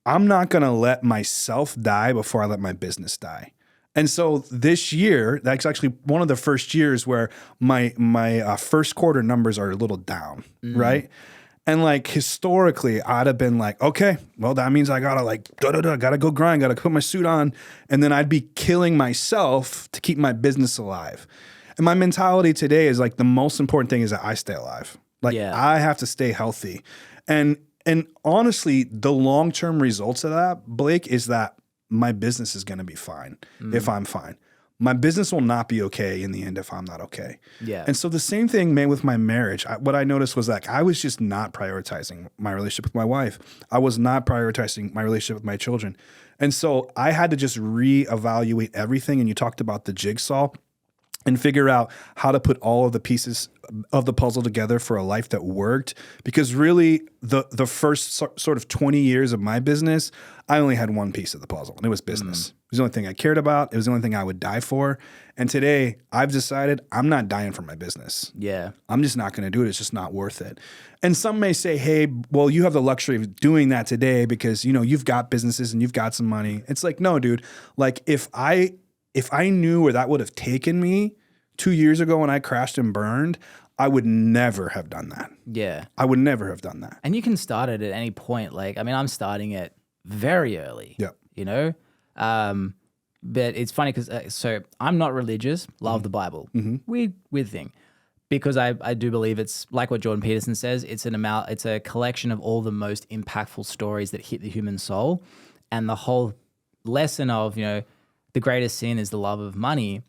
I'm not going to let myself die before I let my business die. And so this year, that's actually one of the first years where my first quarter numbers are a little down, right? And like historically, I'd have been like, okay, well, that means I gotta like, gotta go grind, gotta put my suit on. And then I'd be killing myself to keep my business alive. And my mentality today is like the most important thing is that I stay alive. Like I have to stay healthy. And honestly, the long-term results of that, Blake, is that my business is going to be fine if I'm fine. My business will not be okay in the end if I'm not okay. Yeah. And so the same thing, man, with my marriage. What I noticed was like I was just not prioritizing my relationship with my wife. I was not prioritizing my relationship with my children. And so I had to just reevaluate everything. And you talked about the jigsaw and figure out how to put all of the pieces of the puzzle together for a life that worked. Because really, the first sort of 20 years of my business, I only had one piece of the puzzle, and it was business. It was the only thing I cared about. It was the only thing I would die for. And today, I've decided I'm not dying for my business. Yeah. I'm just not going to do it. It's just not worth it. And some may say, hey, well, you have the luxury of doing that today because, you know, you've got businesses and you've got some money. It's like, no, dude. Like if I knew where that would have taken me 2 years ago when I crashed and burned, I would never have done that. Yeah. I would never have done that. And you can start it at any point. Like, I mean, I'm starting it very early. Yeah. You know? But it's funny because, so I'm not religious, love the Bible. Weird thing. Because I do believe it's like what Jordan Peterson says, it's a collection of all the most impactful stories that hit the human soul. And the whole lesson of, you know, the greatest sin is the love of money.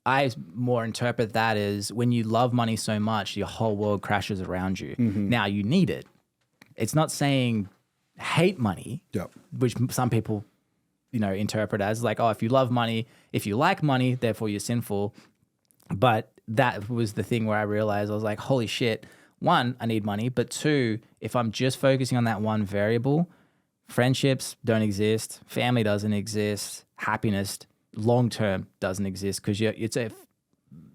I more interpret that as when you love money so much, your whole world crashes around you. Now you need it. It's not saying hate money, which some people, you know, interpret as like, oh, if you love money, if you like money, therefore you're sinful. But that was the thing where I realized I was like, holy shit, one, I need money. But two, if I'm just focusing on that one variable, friendships don't exist, family doesn't exist, happiness long-term doesn't exist because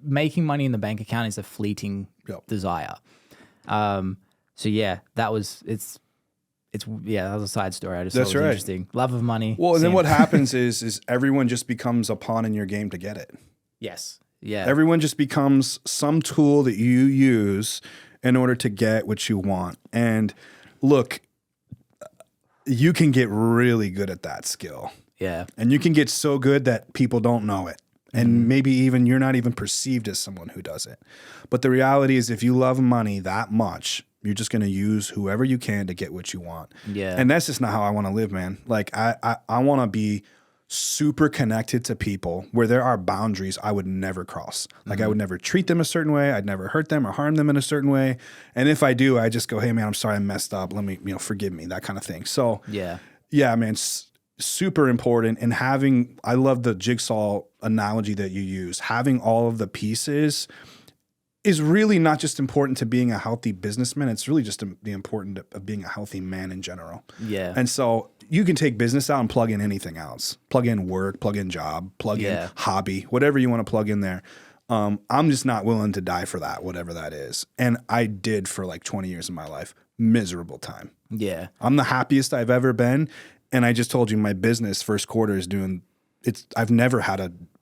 making money in the bank account is a fleeting desire. So yeah, that was that was a side story. I just thought it was interesting. Love of money. Well, and then what happens is everyone just becomes a pawn in your game to get it. Yes. Yeah. Everyone just becomes some tool that you use in order to get what you want. And look, you can get really good at that skill. Yeah. And you can get so good that people don't know it. And maybe even you're not even perceived as someone who does it. But the reality is if you love money that much, you're just going to use whoever you can to get what you want. Yeah. And that's just not how I want to live, man. Like I want to be super connected to people where there are boundaries I would never cross. Like I would never treat them a certain way. I'd never hurt them or harm them in a certain way. And if I do, I just go, hey man, I'm sorry I messed up. Let me, forgive me, that kind of thing. So yeah, man, super important. And I love the jigsaw analogy that you use. Having all of the pieces is really not just important to being a healthy businessman. It's really just the important of being a healthy man in general. Yeah. And so you can take business out and plug in anything else. Plug in work, plug in job, plug in hobby, whatever you want to plug in there. I'm just not willing to die for that, whatever that is. And I did for like 20 years of my life. Miserable time. Yeah. I'm the happiest I've ever been. And I just told you my business first quarter is I've never had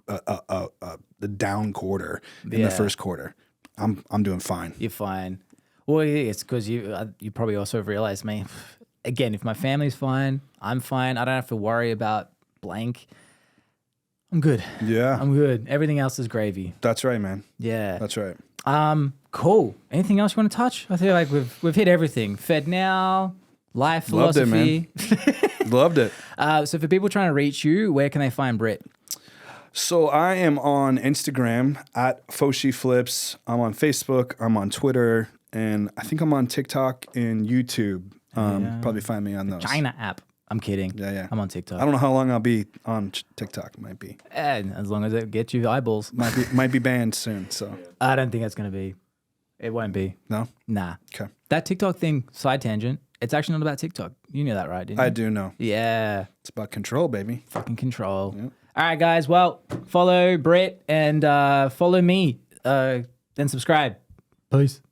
a down quarter in the first quarter. I'm doing fine. You're fine. Well, it's because you probably also realized, man, again, if my family's fine, I'm fine. I don't have to worry about blank. I'm good. Yeah. I'm good. Everything else is gravy. That's right, man. Yeah. That's right. Cool. Anything else you want to touch? I feel like we've hit everything. FedNow, life philosophy. Loved it, man. Loved it. So for people trying to reach you, where can they find Britt? So I am on Instagram at Foshi Flips. I'm on Facebook. I'm on Twitter. And I think I'm on TikTok and YouTube. Probably find me on those. China app. I'm kidding. Yeah. I'm on TikTok. I don't know how long I'll be on TikTok. Might be. And as long as it gets you eyeballs. Might be banned soon. So I don't think that's going to be. It won't be. no. Nah. Okay. That TikTok thing, side tangent, it's actually not about TikTok. You knew that, right? Didn't you? I do know. Yeah. It's about control, baby. Fucking control. Yep. All right, guys. Well, follow Britt and follow me. Then subscribe. Peace.